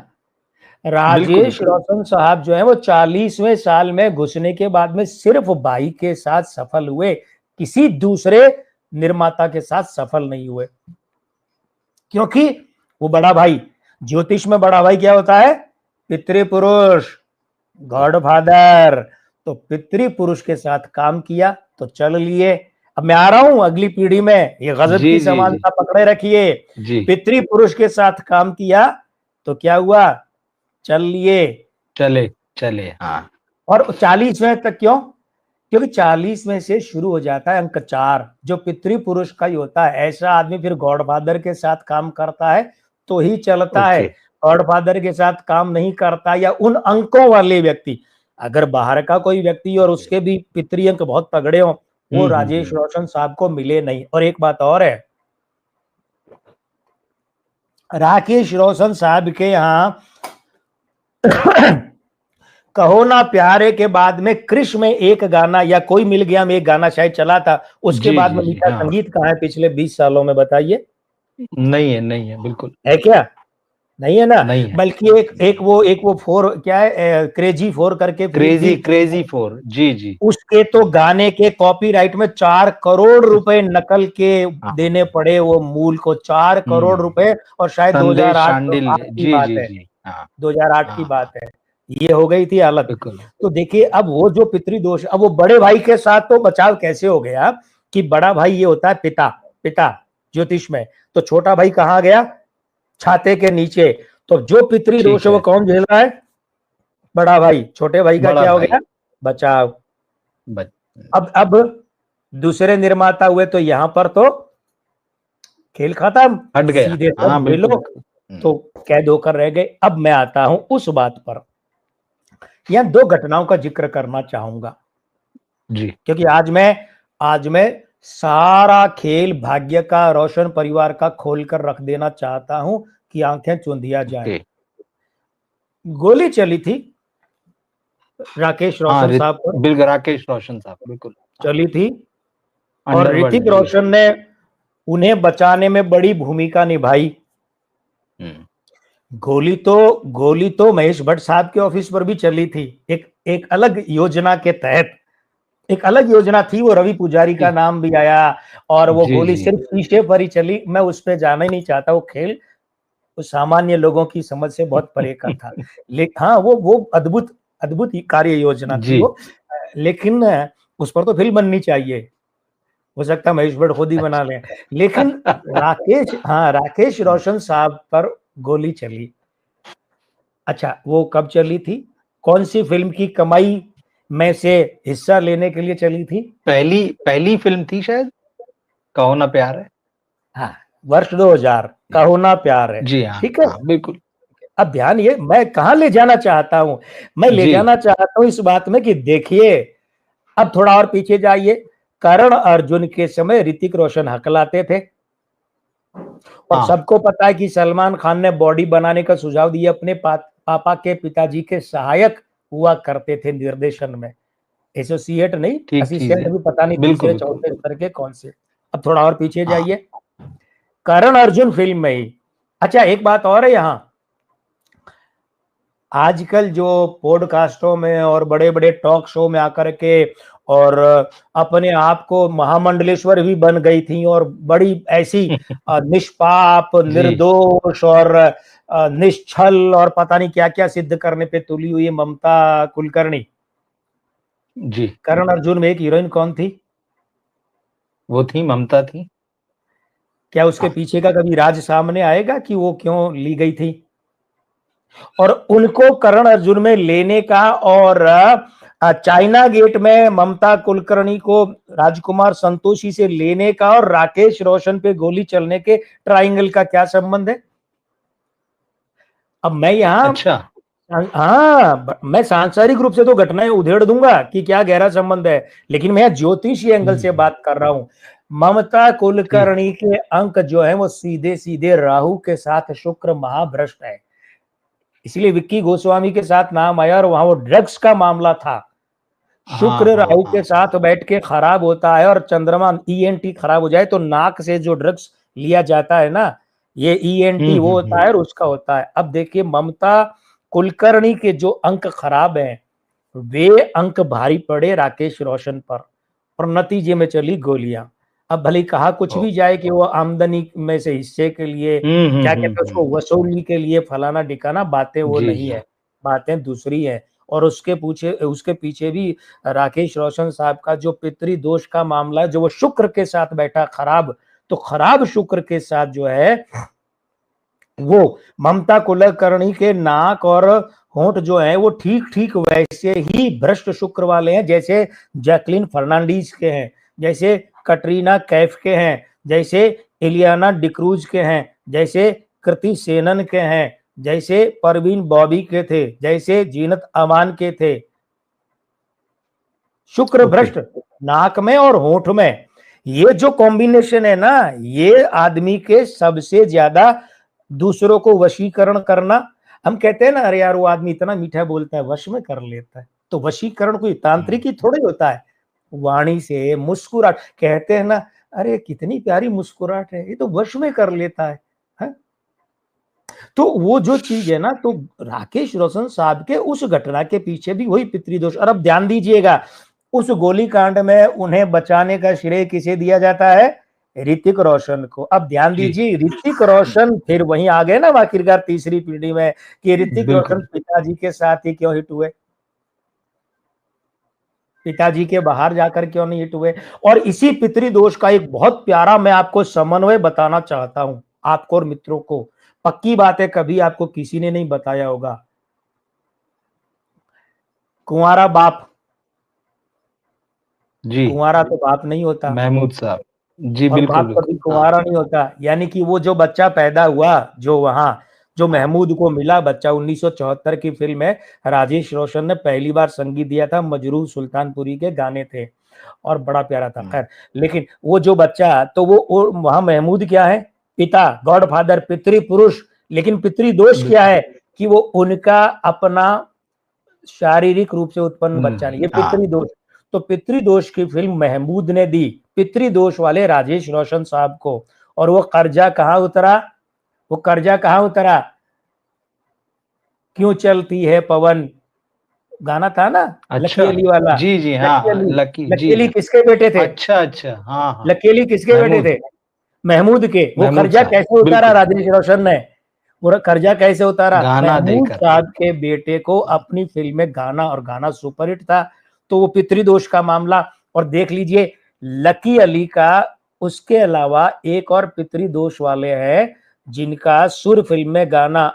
राजेश रोशन साहब जो है वो 40वें साल में घुसने के बाद में सिर्फ भाई के साथ सफल हुए, किसी दूसरे निर्माता के साथ सफल नहीं हुए, क्योंकि वो बड़ा भाई, ज्योतिष में बड़ा भाई क्या होता है? पितृपुरुष, गॉडफादर। तो पितृपुरुष के साथ काम किया तो चल लिए। अब मैं आ रहा हूं अगली पीढ़ी में, ये गजब की समानता पकड़े रखिए। पितृपुरुष के साथ काम किया तो क्या हुआ? चल लिए, चले। हाँ, और 40वें तक क्यों? क्योंकि 40वें से शुरू हो जाता है अंक 4, जो पितृपुरुष का ही होता है। ऐसा आदमी फिर गॉडफादर के साथ काम करता है तो ही चलता है, गॉडफादर के साथ काम नहीं करता, या उन अंकों वाले व्यक्ति, अगर बाहर का कोई व्यक्ति और उसके भी पितृ अंक बहुत तगड़े हो, वो राजेश रोशन साहब को मिले नहीं। और एक बात और है, राकेश रोशन साहब के यहाँ कहो ना प्यारे के बाद में कृष में एक गाना, या कोई मिल गया में एक गाना शायद चला था, उसके बाद में मीठा संगीत कहाँ है पिछले 20 सालों में? बताइए। नहीं है, बिल्कुल है क्या? नहीं है ना, बल्कि एक वो 4 क्या है, क्रेजी 4 करके, क्रेजी 4, जी, उसके तो गाने के कॉपीराइट में 4 करोड़ रुपए नकल के देने पड़े, वो मूल को 4 करोड़ रुपए, और शायद 2008 की बात है, 2008 की बात है, ये हो गई थी हालत। तो देखिए अब वो जो पितृदोष, अब वो बड़े भाई के साथ तो बचाव कैसे हो गया कि बड़ा भाई ये होता है पिता ज्योतिष में, तो छोटा भाई कहाँ गया? छाते के नीचे। तो जो पितृदोष है वो कौन झेल रहा है? बड़ा भाई। छोटे भाई का क्या हो गया? बचाव। अब दूसरे निर्माता हुए तो यहां पर तो खेल खत्म, हट गया, सीधे तो कैद होकर रह गए। अब मैं आता हूं उस बात पर, यहां 2 घटनाओं का जिक्र करना चाहूंगा जी, क्योंकि आज मैं सारा खेल भाग्य का, रोशन परिवार का खोलकर रख देना चाहता हूं कि आंखें चुंधिया जाए। गोली चली थी राकेश रोशन साहब पर, बिल्कुल राकेश रोशन साहब बिल्कुल चली थी, और ऋतिक रोशन ने उन्हें बचाने में बड़ी भूमिका निभाई। गोली तो महेश भट्ट साहब के ऑफिस पर भी चली थी, एक अलग योजना के तहत, एक अलग योजना थी, वो रवि पुजारी का नाम भी आया, और वो गोली सिर्फ शीशे पर ही चली। मैं उस पर जाना ही नहीं चाहता, वो खेल वो सामान्य लोगों की समझ से बहुत परे का था। लेकिन हाँ, वो अद्भुत कार्य योजना थी वो, लेकिन उस पर तो फिल्म बननी चाहिए, हो सकता है महेश भट्ट खुद ही बना लें। लेकिन राकेश रोशन साहब पर गोली चली। अच्छा, वो कब चली थी? कौन सी फिल्म की कमाई में से हिस्सा लेने के लिए चली थी? पहली फिल्म थी शायद, कहो ना प्यार है। हाँ, वर्ष 2000, कहो ना प्यार है। जी हाँ, ठीक है। हाँ बिल्कुल। अब ध्यान, ये मैं कहाँ ले जाना चाहता हूं, मैं ले जी जाना चाहता हूं इस बात में कि देखिए, अब थोड़ा और पीछे जाइए। करण अर्जुन के समय ऋतिक रोशन हकलाते थे, और हाँ सबको पता है कि सलमान खान ने बॉडी बनाने का सुझाव दिया, अपने पापा के पिताजी के सहायक हुआ करते थे निर्देशन में, एसोसिएट नहीं, ठीक चीज असिस्टेंट है। भी पता नहीं बिल्कुल तीसरे बिल्कुल। चौथे स्तर के कौन से। अब थोड़ा और पीछे हाँ जाइए, करण अर्जुन फिल्म में ही। अच्छा, एक बात और है यहाँ, आजकल जो पॉडकास्टों में और बड़े बड़े टॉक शो में आकर के और अपने आप को महामंडलेश्वर भी बन गई थी, और बड़ी ऐसी निष्पाप, जी निर्दोष और निश्छल और पता नहीं क्या क्या सिद्ध करने पे तुली हुई ममता कुलकर्णी, जी। करण अर्जुन में एक हीरोइन कौन थी? वो थी, ममता थी। क्या उसके हाँ पीछे का कभी राज सामने आएगा कि वो क्यों ली गई थी? और उनको करण अर्जुन में लेने का, और चाइना गेट में ममता कुलकर्णी को राजकुमार संतोषी से लेने का, और राकेश रोशन पे गोली चलने के ट्रायंगल का क्या संबंध है? अब मैं यहाँ, अच्छा। हाँ, मैं सांसारिक रूप से तो घटनाएं उधेड़ दूंगा कि क्या गहरा संबंध है, लेकिन मैं ज्योतिषीय एंगल से बात कर रहा हूं। ममता ठीक। कुलकर्णी के अंक जो है वो सीधे सीधे राहु के साथ शुक्र महाभ्रष्ट है, इसलिए विक्की गोस्वामी के साथ नाम आया, और वहां वो ड्रग्स का मामला था। हाँ शुक्र हाँ राहु के हाँ साथ बैठ के खराब होता है, और चंद्रमा ईएनटी खराब हो जाए तो नाक से जो ड्रग्स लिया जाता है ना, ये ईएनटी वो होता है और उसका होता है। अब देखिए, ममता कुलकर्णी के जो अंक खराब हैं, वे अंक भारी पड़े राकेश रोशन पर, और नतीजे में चली गोलियां। अब भले ही कहा कुछ ओ, भी जाए कि वो आमदनी में से हिस्से के लिए, क्या कहते हैं उसको, वसूली के लिए फलाना ढिकाना, बातें वो जी नहीं जी। है, बातें दूसरी है। और उसके पीछे भी राकेश रोशन साहब का जो पितृ दोष का मामला है, जो वो शुक्र के साथ बैठा खराब, तो खराब शुक्र के साथ जो है वो ममता कुलकर्णी के नाक और होंठ जो है वो ठीक ठीक वैसे ही भ्रष्ट शुक्र वाले हैं, जैसे जैकलिन फर्नांडीज के हैं, जैसे कटरीना कैफ के हैं, जैसे इलियाना डिक्रूज के हैं, जैसे कृति सेनन के हैं, जैसे परवीन बॉबी के थे, जैसे जीनत अमान के थे। शुक्र ओके। भ्रष्ट नाक में और होंठ में, ये जो कॉम्बिनेशन है ना, ये आदमी के सबसे ज्यादा दूसरों को वशीकरण करना, हम कहते हैं ना, अरे यार वो आदमी इतना मीठा बोलता है, वश में कर लेता है। तो वशीकरण कोई तांत्रिक ही थोड़ा ही होता है, वाणी से, मुस्कुराहट, कहते हैं ना, अरे कितनी प्यारी मुस्कुराहट है, ये तो वश में कर लेता है, है? तो वो जो चीज है ना, तो राकेश रोशन साहब के उस घटना के पीछे भी वही पितृदोष। और अब ध्यान दीजिएगा, उस गोलीकांड में उन्हें बचाने का श्रेय किसे दिया जाता है? ऋतिक रोशन को। अब ध्यान जी दीजिए, ऋतिक रोशन फिर वहीं आ गए ना आखिरकार तीसरी पीढ़ी में, कि ऋतिक रोशन बिल्कुल। पिताजी के साथ ही क्यों हिट हुए, पिताजी के बाहर जाकर क्यों नहीं हिट हुए। और इसी पितृदोष का एक बहुत प्यारा मैं आपको समन्वय बताना चाहता हूं, आपको और मित्रों को। पक्की बात है, कभी आपको किसी ने नहीं बताया होगा। कुंवारा बाप, जी। कुंवारा तो बाप नहीं होता, महमूद साहब। जी और बिल्कुल बाप बिल्कुल। कभी हाँ कुंवारा नहीं होता। यानी कि वो जो बच्चा पैदा हुआ, जो वहां जो महमूद को मिला बच्चा, 1974 की फिल्म है, राजेश रोशन ने पहली बार संगीत दिया था, मजरूह सुल्तानपुरी के गाने थे, और बड़ा प्यारा था। खैर, लेकिन वो जो बच्चा, तो वो वहां महमूद क्या है? पिता, गॉड फादर, पितृपुरुष। लेकिन पितृदोष क्या बिल्कुल। है? कि वो उनका अपना शारीरिक रूप से उत्पन्न बच्चा नहीं, ये हाँ पितृदोष। तो पितृदोष की फिल्म महमूद ने दी पितृदोष वाले राजेश रोशन साहब को, और वो कर्जा कहां उतरा? वो कर्जा कहां उतरा? क्यों चलती है पवन, गाना था ना, लकी अच्छा। अली वाला। जी जी हाँ लकी हाँ, अली, लकी लकी जी अली हाँ। किसके बेटे थे? अच्छा अच्छा हाँ हाँ। लकी अली किसके बेटे महमूद। थे? महमूद के। वो महमूद कर्जा साहब कैसे उतारा बिल्कुल। राजेश रोशन ने? पूरा कर्जा कैसे उतारा? गाना महमूद देकर। साहब के बेटे को अपनी फिल्म में गाना, और गाना सुपरहिट था। तो वो पितृदोष का मामला। और देख लीजिए, लकी अली का उसके अलावा एक और पितृदोष वाले हैं, जिनका सुर फिल्म में गाना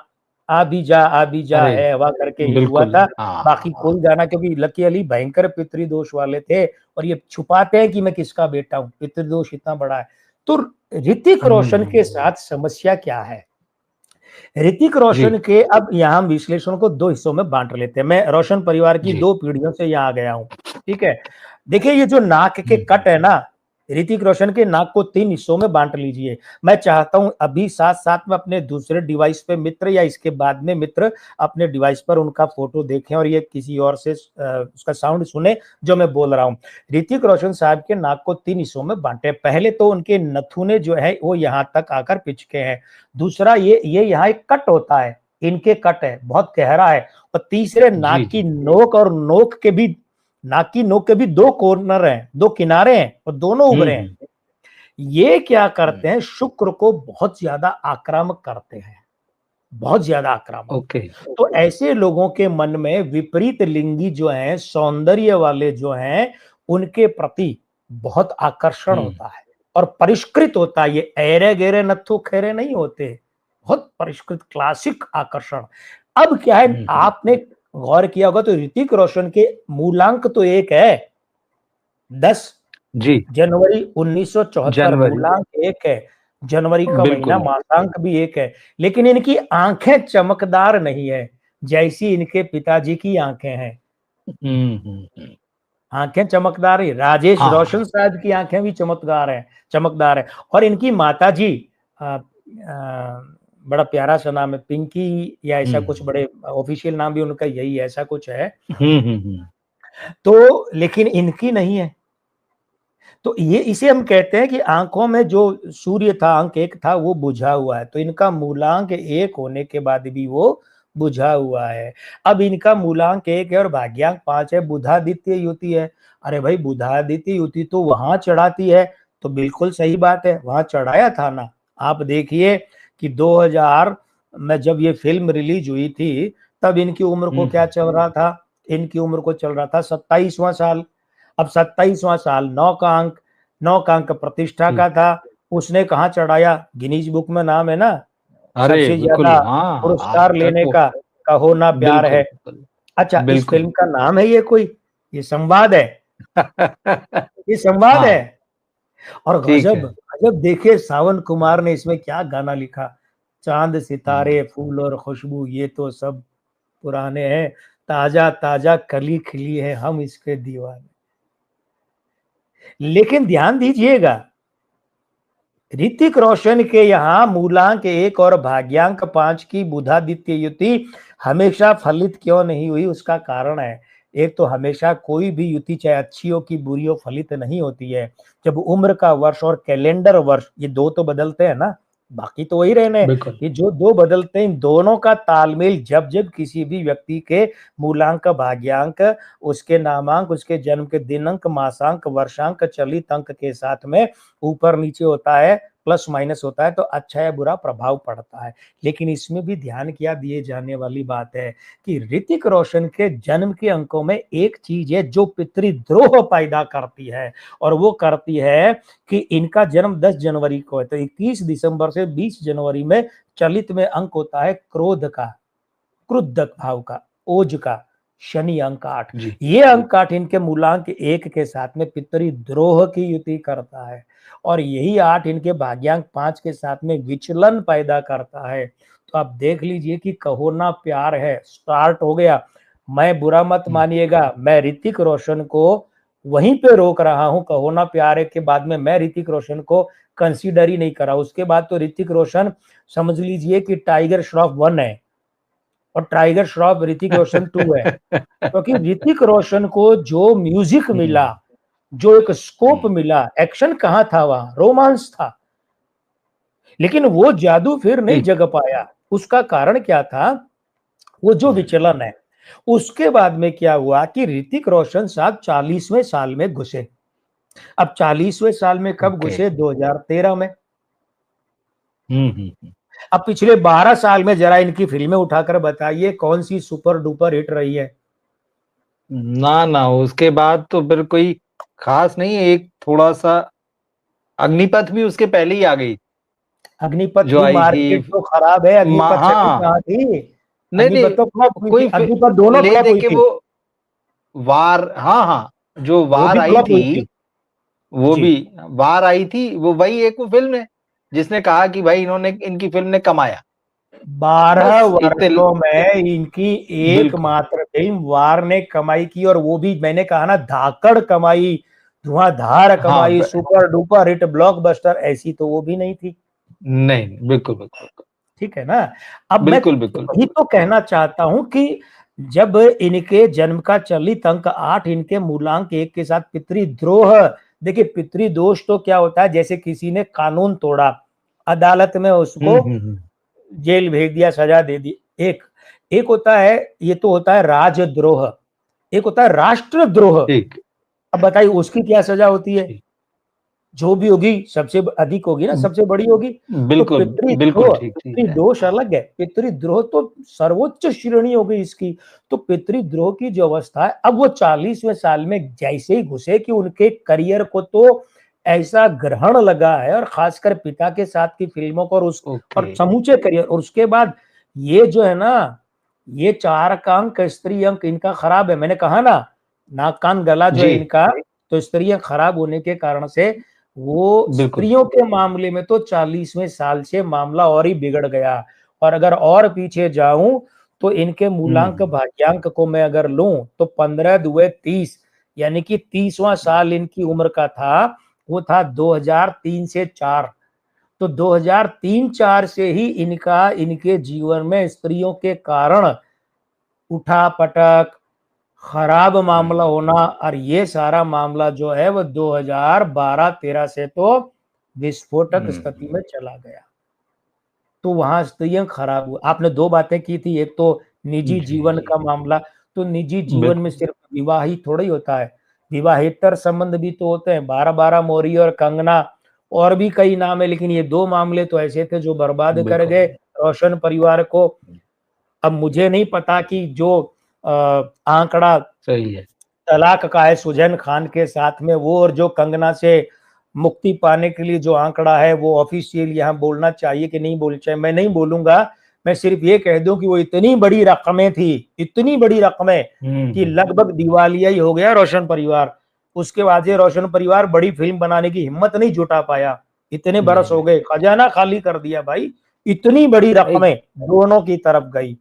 आ भी जा अरे है हवा करके हिट हुआ बिल्कुल, था। हाँ, बाकी हाँ, कोई गाना, क्योंकि लकी अली भयंकर पितृदोष वाले थे और ये छुपाते हैं कि मैं किसका बेटा हूँ, पितृदोष इतना बड़ा है। तो ऋतिक रोशन के साथ समस्या क्या है? ऋतिक रोशन जी, के, अब यहाँ हम विश्लेषण को दो हिस्सों में बांट लेते हैं। मैं रोशन परिवार की जी, दो पीढ़ियों से यहाँ आ गया हूँ, ठीक है। देखिए ये जो नाक के हुँ, कट है ना, ऋतिक रोशन के नाक को 3 हिस्सों में बांट लीजिए। मैं चाहता हूं अभी साथ साथ में अपने दूसरे डिवाइस पे मित्र या इसके बाद में मित्र अपने डिवाइस पर उनका फोटो देखें और ये किसी और से उसका साउंड सुने जो मैं बोल रहा हूं। ऋतिक रोशन साहब के नाक को 3 हिस्सों में बांटे। पहले तो उनके नथुने जो है वो यहाँ तक आकर पिचके हैं। दूसरा ये यहाँ एक कट होता है, इनके कट है बहुत गहरा है। और तीसरे जी, नाक की जी, नोक और नाक की नोक के भी 2 कॉर्नर हैं, 2 किनारे हैं और दोनों उभरे हैं। हुँ, ये क्या हुँ, करते हैं, शुक्र को बहुत ज्यादा आक्रामक करते हैं, बहुत ज्यादा आक्रामक। ओके, तो ऐसे लोगों के मन में विपरीत लिंगी जो है, सौंदर्य वाले जो हैं, उनके प्रति बहुत आकर्षण हुँ, होता है और परिष्कृत होता है। ये ऐरे गहरे नत्थु खेरे नहीं होते, बहुत परिष्कृत क्लासिक आकर्षण। अब क्या है, आपने गौर किया होगा तो ऋतिक रोशन के मूलांक तो एक है, 10 जी, जनवरी 1974 जनवरी, मूलांक एक है। जनवरी का महीना, बिल्कुल, मासांक भी एक है। लेकिन इनकी आंखें चमकदार नहीं है जैसी इनके पिताजी की आंखें हैं। आंखें चमकदार है, राजेश रोशन हाँ, साहब की आंखें भी चमकदार है। और इनकी माता जी, बड़ा प्यारा सा नाम है, पिंकी या ऐसा कुछ, हुँ, बड़े ऑफिशियल नाम भी उनका यही है, ऐसा कुछ है। हुँ, तो लेकिन इनकी नहीं है। तो ये इसे हम कहते हैं कि आंखों में जो सूर्य था, अंक 1 था, वो बुझा हुआ है। तो इनका मूलांक 1 होने के बाद भी वो बुझा हुआ है। अब इनका मूलांक 1 है और भाग्यांक 5 है, बुधादित्य युति है। अरे भाई, बुधादित्य युति तो वहां चढ़ाती है, तो बिल्कुल सही बात है, वहां चढ़ाया था ना। आप देखिए कि 2000 में जब ये फिल्म रिलीज हुई थी, तब इनकी उम्र को क्या चल रहा था? इनकी उम्र को चल रहा था 27वां साल। अब 27वां साल, 9 का अंक प्रतिष्ठा जी, का था। उसने कहा चढ़ाया? गिनीज बुक में नाम है ना, अरे सबसे बिल्कुल, ज्यादा हाँ, आज पुरस्कार तक लेने वो का, कहो ना प्यार बिल्कुल, है। बिल्कुल, अच्छा, इस बिल्कुल। फिल्म का नाम है ये कोई? ये संवाद है, ये संवाद है। हाँ, और ठीक गजब है। गजब, देखिए सावन कुमार ने इसमें क्या गाना लिखा। चांद सितारे हुँ, फूल और खुशबू ये तो सब पुराने हैं, ताजा ताजा कली खिली है हम इसके दीवाने। लेकिन ध्यान दीजिएगा, ऋतिक रोशन के यहाँ मूलांक 1 और भाग्यांक 5 की बुधादित्य युति हमेशा फलित क्यों नहीं हुई? उसका कारण है, एक तो हमेशा कोई भी युति चाहे अच्छी हो कि बुरी हो, फलित नहीं होती है। जब उम्र का वर्ष और कैलेंडर वर्ष, ये दो तो बदलते हैं ना, बाकी तो वही रहने हैं। बिल्कुल। ये जो दो बदलते हैं, इन दोनों का तालमेल जब जब किसी भी व्यक्ति के मूलांक, भाग्यांक, उसके नामांक, उसके जन्म के दिनांक, मासांक, वर्षांक, चलित अंक के साथ में ऊपर नीचे होता है, प्लस माइनस होता है, तो अच्छा या बुरा प्रभाव पड़ता है। लेकिन इसमें भी ध्यान क्या दिए जाने वाली बात है कि ऋतिक रोशन के जन्म के अंकों में एक चीज है जो पितृद्रोह पैदा करती है, और वो करती है कि इनका जन्म 10 जनवरी को है, तो 21 दिसंबर से 20 जनवरी में चलित में अंक होता है क्रोध का, क्रुद्ध भाव का, ओज का, शनि अंक 8। जी, ये अंक 8 इनके मूलांक 1 के साथ में पितृद्रोह की युति करता है, और यही 8 इनके भाग्यांक 5 के साथ में विचलन पैदा करता है। तो आप देख लीजिए कि कहो ना प्यार है स्टार्ट हो गया। मैं बुरा मत हुँ, मानिएगा, मैं ऋतिक रोशन को वहीं पे रोक रहा हूं। कहो ना प्यार है के बाद में मैं ऋतिक रोशन को कंसीडर ही नहीं करा। उसके बाद तो ऋतिक रोशन समझ लीजिए कि टाइगर श्रॉफ 1 है और टाइगर श्रॉफ ऋतिक रोशन 2 है। क्योंकि ऋतिक रोशन को जो म्यूजिक मिला, हुँ, जो एक स्कोप हुँ, मिला, एक्शन कहाँ था, वहां रोमांस था, लेकिन वो जादू फिर नहीं जी, जग पाया। उसका कारण क्या था? वो जो हुँ, विचलन है। उसके बाद में क्या हुआ कि ऋतिक रोशन साहब 40वें साल में घुसे। अब 40वें साल में कब ओके। घुसे? 2013 में। हुँ। अब पिछले 12 साल में जरा इनकी फिल्में उठाकर बताइए कौन सी सुपर डुपर हिट रही है? ना, ना, उसके बाद तो फिर कोई ख़ास नहीं, एक थोड़ा-सा अग्निपथ भी उसके पहले ही आ गई, अग्निपथ जो की आई थी। मार्केट तो खराब है, मा अग्निपथ चली हाँ, कहाँ थी? नहीं अग्निपथ तो फ्लॉप नहीं, हुई कोई थी, अग्निपथ दोनों ले फ्लॉप दे हुई के थी, वो वार, हाँ हाँ, जो वो वार भी आई फ्लॉप हुई थी, थी। वो जी, भी वार आई थी, वो वही एक वो फिल्म है जिसने कहा कि भाई इन्होंने, इनकी फिल्म ने कमाया, 12 बस इतने। वर्षों में इनकी बिल्कुल, एकमात्र फिल्म वार ने कमाई की, और वो भी मैंने कहा ना धाकड़ कमाई, धुआंधार हाँ कमाई, सुपर डुपर हिट ब्लॉकबस्टर, ऐसी तो वो भी नहीं थी। नहीं नहीं, बिल्कुल बिल्कुल ठीक है ना। अब मैं बिल्कुल बिल्कुल वही तो कहना चाहता हूं कि जब इनके जन्म का चलित अंक 8, इनके मूलांक 1 के साथ पितृद्रोह, देखिए पितृदोष तो क्या होता है, जैसे किसी ने कानून तोड़ा, अदालत में उसको हम्म। जेल भेज दिया, सजा दे दी, एक एक होता है, ये तो होता है राजद्रोह, एक होता है राष्ट्रद्रोह। ठीक अब बताइए उसकी क्या सजा होती है, ठीक, जो भी होगी सबसे अधिक होगी ना, सबसे बड़ी होगी। तो बिल्कुल बिल्कुल पितृद्रोह, ठीक चीज है। पितृदोष अलग है, पितृद्रोह तो सर्वोच्च श्रेणी हो गई इसकी। तो पितृद्रोह की जो अवस्था है, अब वो 40वें साल में जैसे ही घुसे कि उनके करियर को तो ऐसा ग्रहण लगा है, और खासकर पिता के साथ की फिल्मों को, ओके। और समूचे करियर, और उसके बाद ये जो है ना, ये 4 का अंक, स्त्री अंक इनका खराब है, मैंने कहा ना, नाक कान गला जो जी है इनका, तो स्त्रियां खराब होने के कारण से वो बिल्कुल। स्त्रियों के मामले में तो 40वें साल से मामला और ही बिगड़ गया। और अगर और पीछे जाऊं तो इनके मूलांक हम्म भाग्यांक को मैं अगर लूं तो 15 दुए 30, यानी कि 30वां साल इनकी उम्र का था, वो था 2003 से 4। तो 2003-4 से ही इनका, इनके जीवन में स्त्रियों के कारण उठा पटक, खराब मामला होना, और ये सारा मामला जो है वो 2012-13 से तो विस्फोटक स्थिति हम्म, में चला गया। तो वहां स्त्रियां खराब हुई। आपने दो बातें की थी, एक तो निजी जी जीवन जी का मामला, तो निजी जीवन में बिल्कुल सिर्फ विवाह ही थोड़ा ही होता है, विवाहेतर संबंध भी तो होते हैं, 12-12 मोरी और कंगना, और भी कई नाम है, लेकिन ये दो मामले तो ऐसे थे जो बर्बाद कर बिल्कुल। गए रोशन परिवार को। अब मुझे नहीं पता कि जो आंकड़ा सही है। तलाक का है सुजैन खान के साथ में, वो और जो कंगना से मुक्ति पाने के लिए जो आंकड़ा है, वो ऑफिशियल यहाँ बोलना चाहिए कि नहीं बोलना चाहिए, मैं नहीं बोलूंगा। मैं सिर्फ ये कह दूं कि वो इतनी बड़ी रकमें थी, इतनी बड़ी रकमें कि लगभग दिवालिया ही हो गया रोशन परिवार। उसके बाद ये रोशन परिवार बड़ी फिल्म बनाने की हिम्मत नहीं जुटा पाया, इतने बरस नहीं हो नहीं, गए, खजाना खाली कर दिया भाई, इतनी बड़ी एक रकमें दोनों की तरफ गई।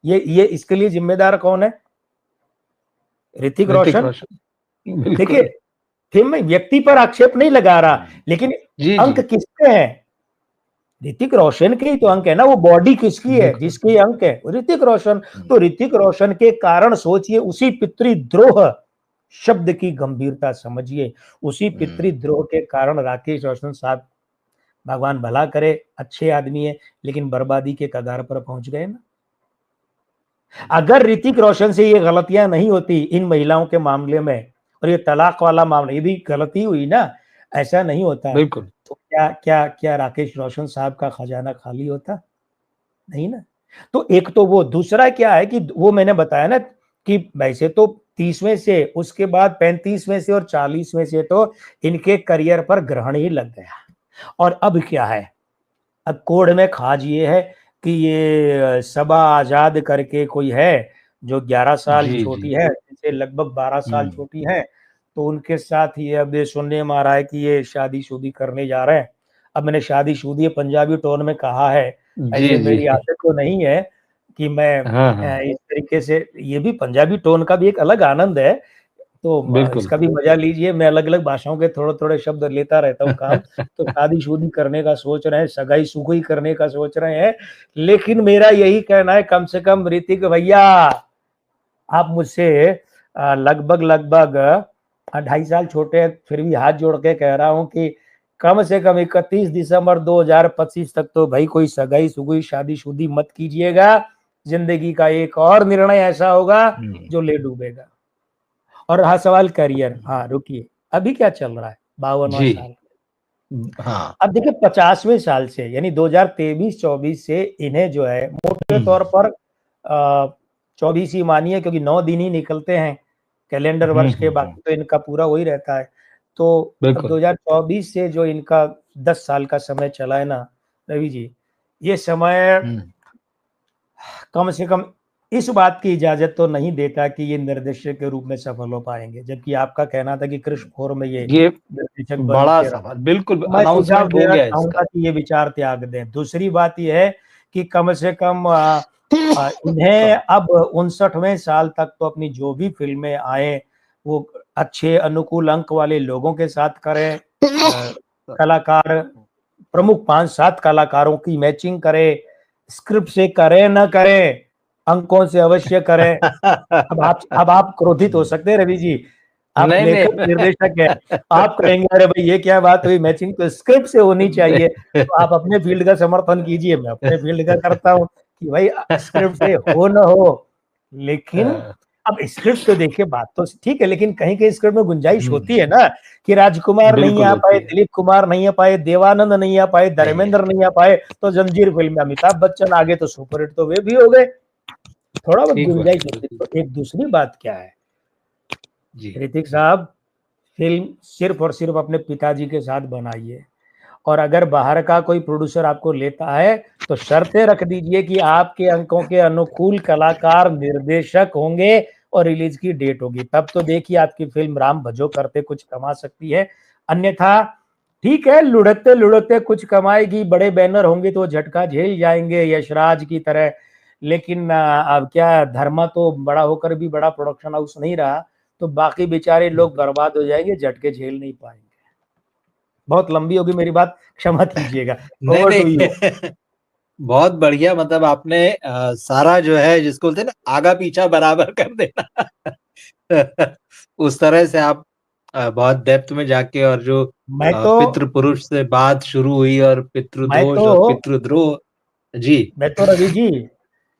ये इसके लिए जिम्मेदार कौन है? ऋतिक ऋतिक रोशन। रोशन, बिल्कुल। देखिए फिल्म में व्यक्ति पर आक्षेप नहीं लगा रहा, लेकिन जी अंक जी किसके हैं? ऋतिक रोशन के ही तो अंक है ना, वो बॉडी किसकी है बिल्कुल। जिसके अंक है? ऋतिक रोशन। तो ऋतिक रोशन के कारण सोचिए, उसी पितृद्रोह शब्द की गंभीरता समझिए, उसी पितृद्रोह के कारण राकेश रोशन साहब, भगवान भला करे, अच्छे आदमी है, लेकिन बर्बादी के कगार पर पहुंच गए ना। अगर ऋतिक रोशन से ये गलतियां नहीं होती इन महिलाओं के मामले में, और ये तलाक वाला मामला, ये भी गलती हुई ना, ऐसा नहीं होता, बिल्कुल तो क्या क्या क्या राकेश रोशन साहब का खजाना खाली होता? नहीं ना। तो एक तो वो, दूसरा क्या है कि वो मैंने बताया ना कि वैसे तो 30वें से, उसके बाद 35वें से और 40वें से तो इनके करियर पर ग्रहण ही लग गया। और अब क्या है, अब कोड में खाज ये है कि ये सबा आजाद करके कोई है, जो 11 साल जी जी। छोटी है, जिसे लगभग 12 साल हम्म छोटी है, तो उनके साथ ये अब ये सुनने में आ रहा है कि ये शादी शुदी करने जा रहे हैं। अब मैंने शादी शुदी पंजाबी टोन में कहा है, जी ऐसे जी। मेरी आदत तो नहीं है कि मैं हाँ हाँ इस तरीके से, ये भी पंजाबी टोन का भी एक अलग आनंद है, तो बिल्कुल। इसका भी मजा लीजिए। मैं अलग अलग भाषाओं के थोड़े थोड़े शब्द लेता रहता हूँ काम। तो शादी शुदी करने का सोच रहे हैं, सगाई सुगई करने का सोच रहे हैं, लेकिन मेरा यही कहना है, कम से कम ऋतिक भैया, आप मुझसे लगभग लगभग 2.5 साल छोटे हैं, फिर भी हाथ जोड़ के कह रहा हूं कि कम से कम 31 दिसंबर 2025 तक तो भाई कोई सगाई सुगई शादी शुदी मत कीजिएगा। जिंदगी का एक और निर्णय ऐसा होगा जो ले डूबेगा। और रहा सवाल करियर, हाँ रुकिए, अभी क्या चल रहा है, 52वां जी साल। हाँ। अब देखिए 50वें साल से, यानी 2023-24 से इन्हें जो है मोटे तौर पर 24 ही मानिए, क्योंकि 9 दिन ही निकलते हैं कैलेंडर वर्ष के, बाकी तो इनका पूरा वही रहता है। तो अब बिल्कुल। 2024 से जो इनका 10 साल का समय चला है ना रवि जी, ये समय हम्म कम से कम इस बात की इजाजत तो नहीं देता कि ये निर्देशक के रूप में सफल हो पाएंगे, जबकि आपका कहना था कि कृष्ण 4 में ये ये निर्देशक बन बड़ा के सवाल, बिल्कुल मैं सुझाव अनाउंसमेंट हो देना गया चाहूंगा इसका। कि ये विचार त्याग दें। दूसरी बात ये है कि कम से कम इन्हें अब 59वें साल तक तो अपनी जो भी फिल्में आए वो अच्छे अनुकूल अंक वाले लोगों के साथ करें, कलाकार प्रमुख 5-7 कलाकारों की मैचिंग करें, स्क्रिप्ट से करें ना करें, अंकों से अवश्य करें। अब आप क्रोधित हो सकते हैं रवि जी, आप नहीं लेखक नहीं निर्देशक हैं, आप कहेंगे अरे भाई ये क्या बात हुई, मैचिंग तो स्क्रिप्ट से होनी चाहिए। नहीं। तो आप अपने फील्ड का समर्थन कीजिए, मैं अपने फील्ड का करता हूँ कि भाई स्क्रिप्ट से हो ना हो, लेकिन अब स्क्रिप्ट तो देखिए बात तो ठीक है, लेकिन कहीं कहीं स्क्रिप्ट में गुंजाइश होती है ना कि राजकुमार नहीं बिल्कुल आ पाए, होती है। दिलीप कुमार नहीं आ पाए, देवानंद नहीं आ पाए, नहीं है। धर्मेंद्र नहीं आ पाए, तो जंजीर फिल्म में अमिताभ बच्चन आगे तो सुपरहिट तो वे भी हो गए। थोड़ा बहुत ठीक बात गुंजाइश है, होती बिल्कुल। है। तो एक दूसरी बात क्या है, जी। ऋतिक साहब, फिल्म सिर्फ और सिर्फ अपने पिताजी के साथ बनाइए, और अगर बाहर का कोई प्रोड्यूसर आपको लेता है तो शर्तें रख दीजिए कि आपके अंकों के अनुकूल कलाकार निर्देशक होंगे और रिलीज की डेट होगी, तब तो देखिए आपकी फिल्म राम भजो करते कुछ कमा सकती है। अन्यथा ठीक है, लुढ़कते लुढ़कते कुछ कमाएगी, बड़े बैनर होंगे तो झटका झेल जाएंगे यशराज की तरह, लेकिन अब क्या, धर्मा तो बड़ा होकर भी बड़ा प्रोडक्शन हाउस नहीं रहा, तो बाकी बेचारे लोग बर्बाद हो जाएंगे, झटके झेल नहीं पाएंगे। बहुत लंबी होगी मेरी बात, क्षमा कीजिएगा। नहीं ओवर टू यू। नहीं। बहुत बढ़िया, मतलब आपने सारा जो है जिसको बोलते हैं ना आगा पीछा बराबर कर देना। उस तरह से आप बहुत डेप्थ में जाके, और जो मैं तो पितृ पुरुष से बात शुरू हुई और मैं पितृदोष तो और पितृद्रोह। जी। मैं तो रवि जी,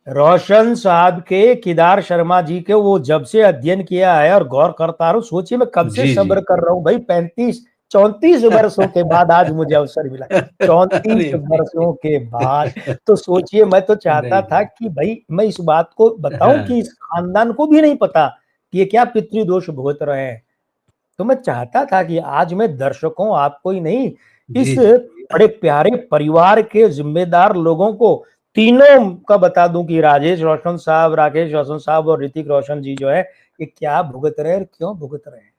रोशन साहब के, केदार शर्मा जी के वो जब से अध्ययन किया है और गौर करता हूँ, सोचिए मैं कब से जी जी। सब्र कर रहा हूँ भाई, 35-34 वर्षों के बाद आज मुझे अवसर मिला, 34 अरे नहीं। वर्षों के बाद। तो सोचिए, मैं तो चाहता नहीं था नहीं। कि भाई मैं इस बात को बताऊं कि हाँ। इस खानदान को भी नहीं पता कि ये क्या पितृदोष भुगत रहे हैं। तो मैं चाहता था कि आज मैं दर्शकों, आपको ही नहीं, इस जी जी। बड़े प्यारे परिवार के जिम्मेदार लोगों को तीनों का बता दूं कि राजेश रोशन साहब, राकेश रोशन साहब और ऋतिक रोशन जी जो है, ये क्या भुगत रहे हैं और क्यों भुगत रहे हैं।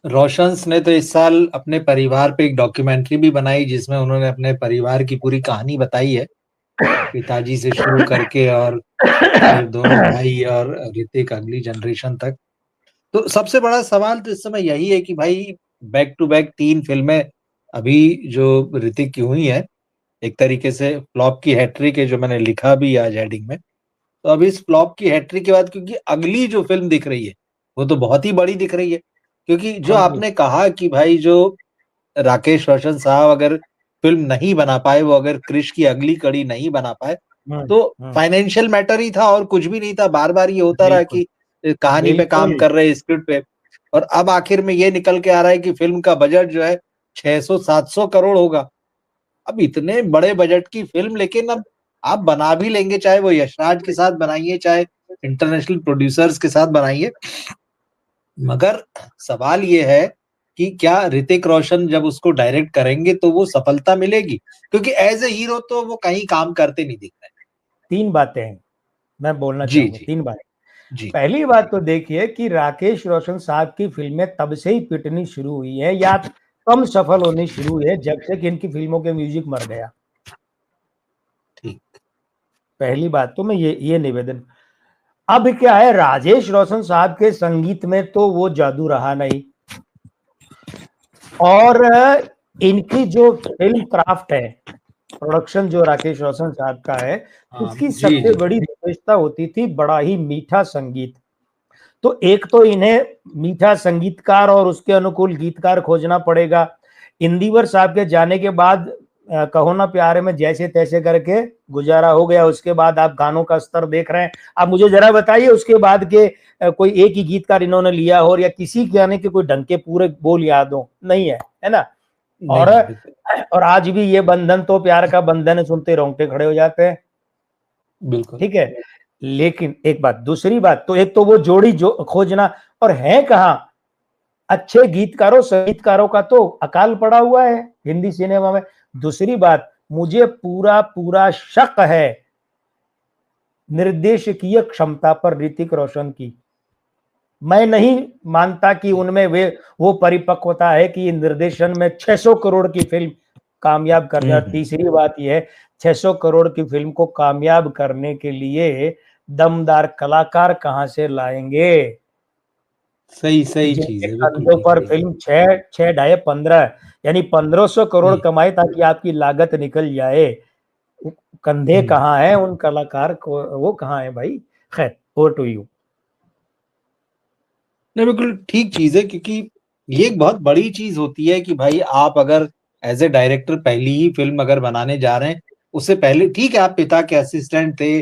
रोशंस ने तो इस साल अपने परिवार पे एक डॉक्यूमेंट्री भी बनाई, जिसमें उन्होंने अपने परिवार की पूरी कहानी बताई है, पिताजी से शुरू करके और फिर दोनों भाई और ऋतिक अगली जनरेशन तक। तो सबसे बड़ा सवाल तो इस समय यही है कि भाई बैक टू बैक 3 फिल्में अभी जो ऋतिक की हुई है, एक तरीके से फ्लॉप की हैट्रिक है, जो मैंने लिखा भी आज हेडिंग में। तो अभी इस फ्लॉप की हैट्रिक के बाद, क्योंकि अगली जो फिल्म दिख रही है वो तो बहुत ही बड़ी दिख रही है, क्योंकि जो हाँ जी। आपने कहा कि भाई जो राकेश रोशन साहब अगर फिल्म नहीं बना पाए, वो अगर क्रिश की अगली कड़ी नहीं बना पाए, हम्म। तो हम्म। फाइनेंशियल मैटर ही था और कुछ भी नहीं था। बार बार ये होता रहा बिल्कुल। कि कहानी पे काम बिल्कुल। कर रहे, स्क्रिप्ट पे, और अब आखिर में ये निकल के आ रहा है कि फिल्म का बजट जो है 600-700 करोड़ होगा। अब इतने बड़े बजट की फिल्म, लेकिन अब आप बना भी लेंगे, चाहे वो यशराज के साथ बनाइए, चाहे इंटरनेशनल प्रोड्यूसर्स के साथ बनाइए, मगर सवाल ये है कि क्या ऋतिक रोशन जब उसको डायरेक्ट करेंगे तो वो सफलता मिलेगी, क्योंकि एज ए हीरो तो वो कहीं काम करते नहीं दिख रहे। तीन बातें हैं, मैं बोलना जी चाहूंगा जी। तीन बातें। जी। पहली बात तो देखिए कि राकेश रोशन साहब की फिल्में तब से ही पिटनी शुरू हुई है या कम सफल होनी शुरू हुई है जब से कि इनकी फिल्मों के म्यूजिक मर गया। ठीक। पहली बात तो मैं ये निवेदन। अब क्या है, राजेश रोशन साहब के संगीत में तो वो जादू रहा नहीं, और इनकी जो फिल्म क्राफ्ट है, प्रोडक्शन जो राकेश रोशन साहब का है, हाँ उसकी जी सबसे जी। बड़ी विशेषता होती थी बड़ा ही मीठा संगीत। तो एक तो इन्हें मीठा संगीतकार और उसके अनुकूल गीतकार खोजना पड़ेगा। इंदिवर साहब के जाने के बाद कहो ना प्यारे में जैसे तैसे करके गुजारा हो गया, उसके बाद आप गानों का स्तर देख रहे हैं। आप मुझे जरा बताइए उसके बाद के कोई एक ही गीतकार इन्होंने लिया हो, या किसी गाने के कोई ढंग के पूरे बोल याद हो, नहीं है, है ना। और नहीं है, बिल्कुल। आज भी ये बंधन तो प्यार का बंधन है सुनते रोंगटे खड़े हो जाते हैं। बिल्कुल। ठीक है, लेकिन एक बात, दूसरी बात तो एक तो वो जोड़ी जो खोजना, और है कहाँ, अच्छे गीतकारों संगीतकारों का तो अकाल पड़ा हुआ है हिंदी सिनेमा में। दूसरी बात, मुझे पूरा पूरा शक है निर्देशकीय क्षमता पर ऋतिक रोशन की। मैं नहीं मानता कि उनमें वो परिपक्वता है कि निर्देशन में 600 करोड़ की फिल्म कामयाब कर जाए। तीसरी बात यह है, 600 करोड़ की फिल्म को कामयाब करने के लिए दमदार कलाकार कहां से लाएंगे? सही चीज है, बिल्कुल कंधों ठीक पर है। फिल्म 6 ढाई 15 यानी 1500 करोड़ कमाए ताकि आपकी लागत निकल जाए। कंधे कहाँ है उन कलाकार को, वो कहाँ है भाई? खैर, ओवर टू यू। नहीं, बिल्कुल ठीक चीज है, क्योंकि ये एक बहुत बड़ी चीज होती है कि भाई आप अगर एज ए डायरेक्टर पहली ही फिल्म अगर बनाने जा रहे हैं, उससे पहले ठीक है आप पिता के असिस्टेंट थे,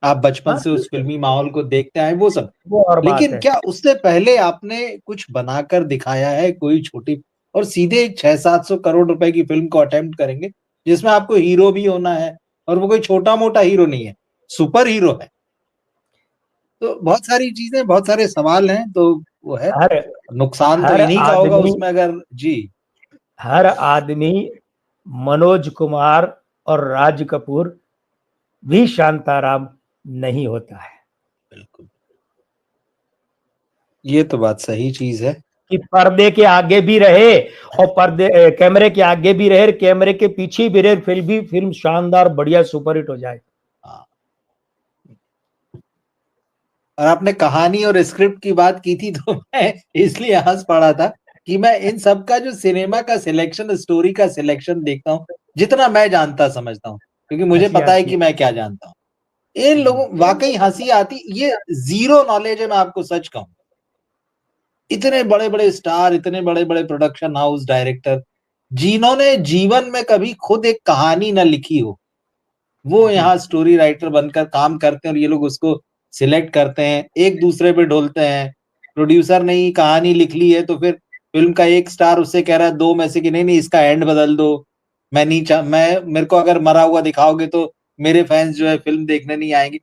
आप बचपन से उस फिल्मी माहौल को देखते आए, वो सब, वो और बात लेकिन है। क्या उससे पहले आपने कुछ बनाकर दिखाया है? कोई छोटी और सीधे 600-700 करोड़ रुपए की फिल्म को अटेम्प्ट करेंगे जिसमें आपको हीरो भी होना है, और वो कोई छोटा मोटा हीरो नहीं है, सुपर हीरो है। तो बहुत सारी चीजें, बहुत सारे सवाल हैं, तो वो है, हर नुकसान तो हर इन्हीं का होगा आदमी उसमें अगर जी। हर आदमी मनोज कुमार और राज कपूर भी शांताराम नहीं होता है। बिल्कुल, ये तो बात सही चीज है कि पर्दे के आगे भी रहे और पर्दे कैमरे के आगे भी रहे, कैमरे के पीछे भी रहे, फिल्म शानदार बढ़िया सुपरहिट हो जाए। हाँ। और आपने कहानी और स्क्रिप्ट की बात की थी, तो मैं इसलिए हंस पड़ा था कि मैं इन सब का जो सिनेमा का सिलेक्शन, स्टोरी का सिलेक्शन देखता हूँ, जितना मैं जानता समझता हूँ, क्योंकि मुझे हंसी पता है आती कि है। मैं क्या जानता हूँ। इन लोगों वाकई हंसी आती, ये जीरो नॉलेज है, मैं आपको सच कहूँ। इतने बड़े बड़े स्टार, इतने बड़े बड़े प्रोडक्शन हाउस डायरेक्टर, जिन्होंने जीवन में कभी खुद एक कहानी न लिखी हो, वो यहाँ स्टोरी राइटर बनकर काम करते हैं, और ये लोग उसको सिलेक्ट करते हैं, एक दूसरे पे ढोलते हैं। प्रोड्यूसर ने ही कहानी लिख ली है, तो फिर फिल्म का एक स्टार उससे कह रहा है दो में से कि नहीं नहीं इसका एंड बदल दो, मैं नहीं मैं मेरे को अगर मरा हुआ दिखाओगे तो मेरे फैंस जो है फिल्म देखने नहीं आएंगे।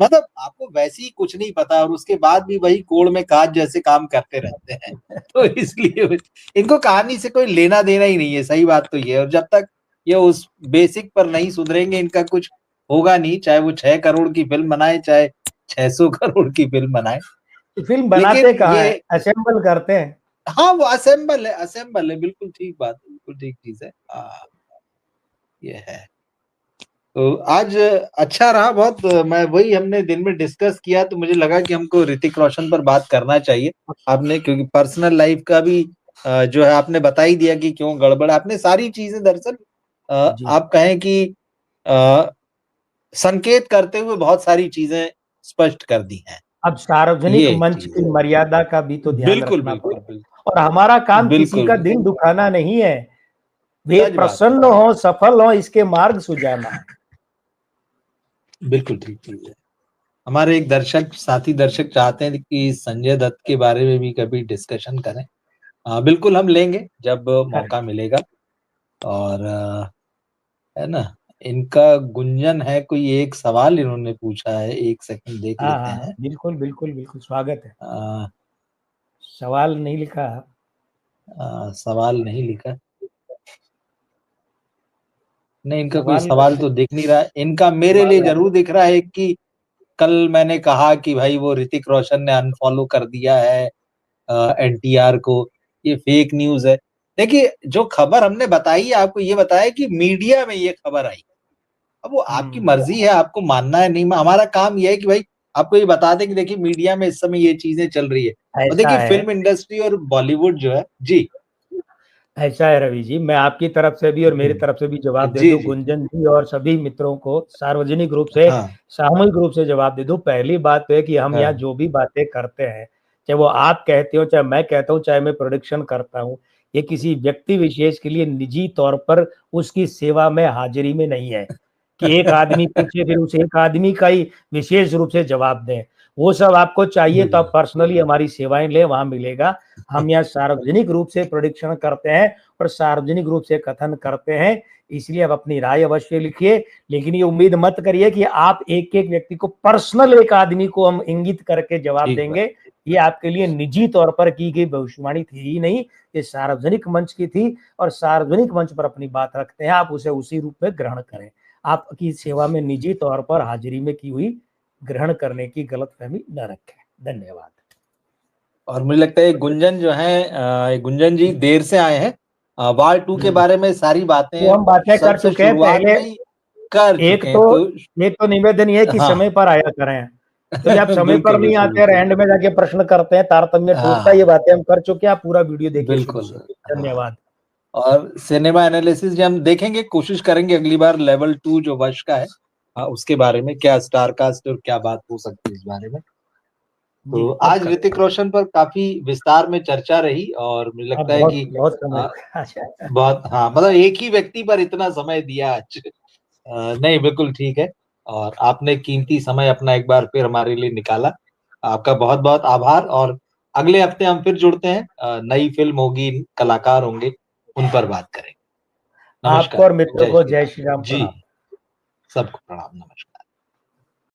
मतलब आपको वैसे ही कुछ नहीं पता, और उसके बाद भी वही कोड़ में काज जैसे काम करते रहते हैं। तो इसलिए इनको कहानी से कोई लेना देना ही नहीं है, सही बात तो ये है। और जब तक ये उस बेसिक पर नहीं सुधरेंगे, इनका कुछ होगा नहीं, चाहे वो 6 करोड़ की फिल्म बनाए, चाहे 600 करोड़ की फिल्म बनाए। फिल्म बनाते लेकिन कहाँ ये, है, असेंबल करते हैं। हाँ वो असेंबल है, असेंबल है, बिल्कुल ठीक बात है, बिल्कुल ठीक चीज है। हाँ, ये है। तो आज अच्छा रहा बहुत, मैं वही हमने दिन में डिस्कस किया, तो मुझे लगा कि हमको ऋतिक रोशन पर बात करना चाहिए। आपने क्योंकि पर्सनल लाइफ का भी जो है आपने बता ही दिया कि क्यों गड़बड़, आपने सारी चीजें दरअसल आप कहें कि अ, संकेत करते हुए बहुत सारी चीजें स्पष्ट कर दी हैं। अब सार्वजनिक ये एक मंच चीज की है। मर्यादा का भी तो ध्यान बिल्कुल रखना बिल्कुल पड़ेगा, बिल्कुल और हमारा काम किसी बिल्कुल का दिल दुखाना नहीं है, वे सच बात है, प्रसन्न हो, सफल हो, इसके मार्ग सुझाना है। बिल्कुल ठीक चीज है। हमारे एक दर्शक, साथी दर्शक चाहते हैं कि संजय दत्त के बारे में भी कभी डिस्कशन करें। बिल्कुल हम लेंगे जब मौका मिलेगा। और है ना, इनका गुंजन है, कोई एक सवाल इन्होंने पूछा है, एक सेकंड देख हाँ लेते हाँ हैं। हाँ, बिल्कुल बिल्कुल बिल्कुल, स्वागत है। आ, सवाल नहीं लिखा। सवाल नहीं लिखा, नहीं इनका कोई सवाल सवाल तो दिख नहीं रहा। इनका मेरे लिए सवाल है। जरूर दिख रहा है कि कल मैंने कहा कि भाई वो ऋतिक रोशन ने अनफॉलो कर दिया है एनटीआर को, ये फेक न्यूज है। देखिए जो खबर हमने बताई है, आपको ये बताया कि मीडिया में ये खबर आई। अब वो आपकी मर्जी है, आपको मानना है नहीं, हमारा काम ये है कि भाई आपको ये बता दें कि देखिए मीडिया में इस समय ये चीजें चल रही है। और ऐसा देखिए है, फिल्म इंडस्ट्री और बॉलीवुड जो है जी। ऐसा है रवि जी, मैं आपकी तरफ से भी और मेरी तरफ से भी जवाब दे जी दूं, जी गुंजन जी और सभी मित्रों को सार्वजनिक रूप से, हाँ सामूहिक रूप से जवाब दे दूं। पहली बात तो है कि हम यहाँ हाँ जो भी बातें करते हैं, चाहे वो आप कहते हो, चाहे मैं कहता हूँ, चाहे मैं प्रोडिक्शन करता हूँ, ये किसी व्यक्ति विशेष के लिए निजी तौर पर उसकी सेवा में हाजिरी में नहीं है कि एक आदमी पूछे फिर उस एक आदमी का ही विशेष रूप से जवाब दें। वो सब आपको चाहिए तो आप पर्सनली हमारी सेवाएं लें, वहां मिलेगा। हम यहाँ सार्वजनिक रूप से प्रोडिक्शन करते हैं और सार्वजनिक रूप से कथन करते हैं, इसलिए आप अपनी राय अवश्य लिखिए। लेकिन ये उम्मीद मत करिए कि आप एक एक व्यक्ति को, पर्सनल एक आदमी को हम इंगित करके जवाब ठीक बात। देंगे। ये आपके लिए निजी तौर पर की गई भविष्यवाणी थी ही नहीं, ये सार्वजनिक मंच की थी, और सार्वजनिक मंच पर अपनी बात रखते हैं, आप उसे उसी रूप में ग्रहण करें। आपकी सेवा में निजी तौर पर हाजिरी में की हुई ग्रहण करने की गलतफहमी न रखें। धन्यवाद। और मुझे लगता है गुंजन जो है, गुंजन जी देर से आए हैं। वार 2 के बारे में सारी वो बातें हम बातें कर सबसे चुके हैं शुरुआत पहले। में ही कर एक चुके हैं, तो तो एक तो निवेदन ये है कि हाँ समय पर आया करें, क्योंकि आप समय बिल्कुल, पर नहीं बिल्कुल, आते और बिल्कुल। एंड में जाके प्रश्न करते हैं, तारतम्य टूटता है। ये हाँ, बातें हम कर चुके हैं, आप पूरा वीडियो देखिए शुरू बिल्कुल। से। हाँ, धन्यवाद। और सिनेमा एनालिसिस जो हम देखेंगे, कोशिश करेंगे अगली बार लेवल 2 जो वश का है, उसके बारे में क्या स्टार कास्ट और क्या बात हो सकती है इस बारे में। जी, तो अब आज करते ऋतिक हैं। रोशन पर काफ़ी विस्तार में चर्चा रही और मुझे अब लगता है बहुत कि बहुत समय अ, अच्छा। बहुत, हाँ, मतलब एक ही व्यक्ति पर इतना समय दिया आज। नहीं, बिल्कुल ठीक है। और आपने कीमती समय अपना एक बार फिर हमारे लिए निकाला। आपका बहुत-बहुत आभार। और अगले हफ्ते हम फिर जुड़ते हैं। नई फ़िल्म होगी, कलाकार होंगे, उन पर बात करेंगे। आपको नमस्कार। और मित्र जय को श्री जय राम। श्री राम, जी, प्रणाम। सबको प्रणाम, नमस्कार।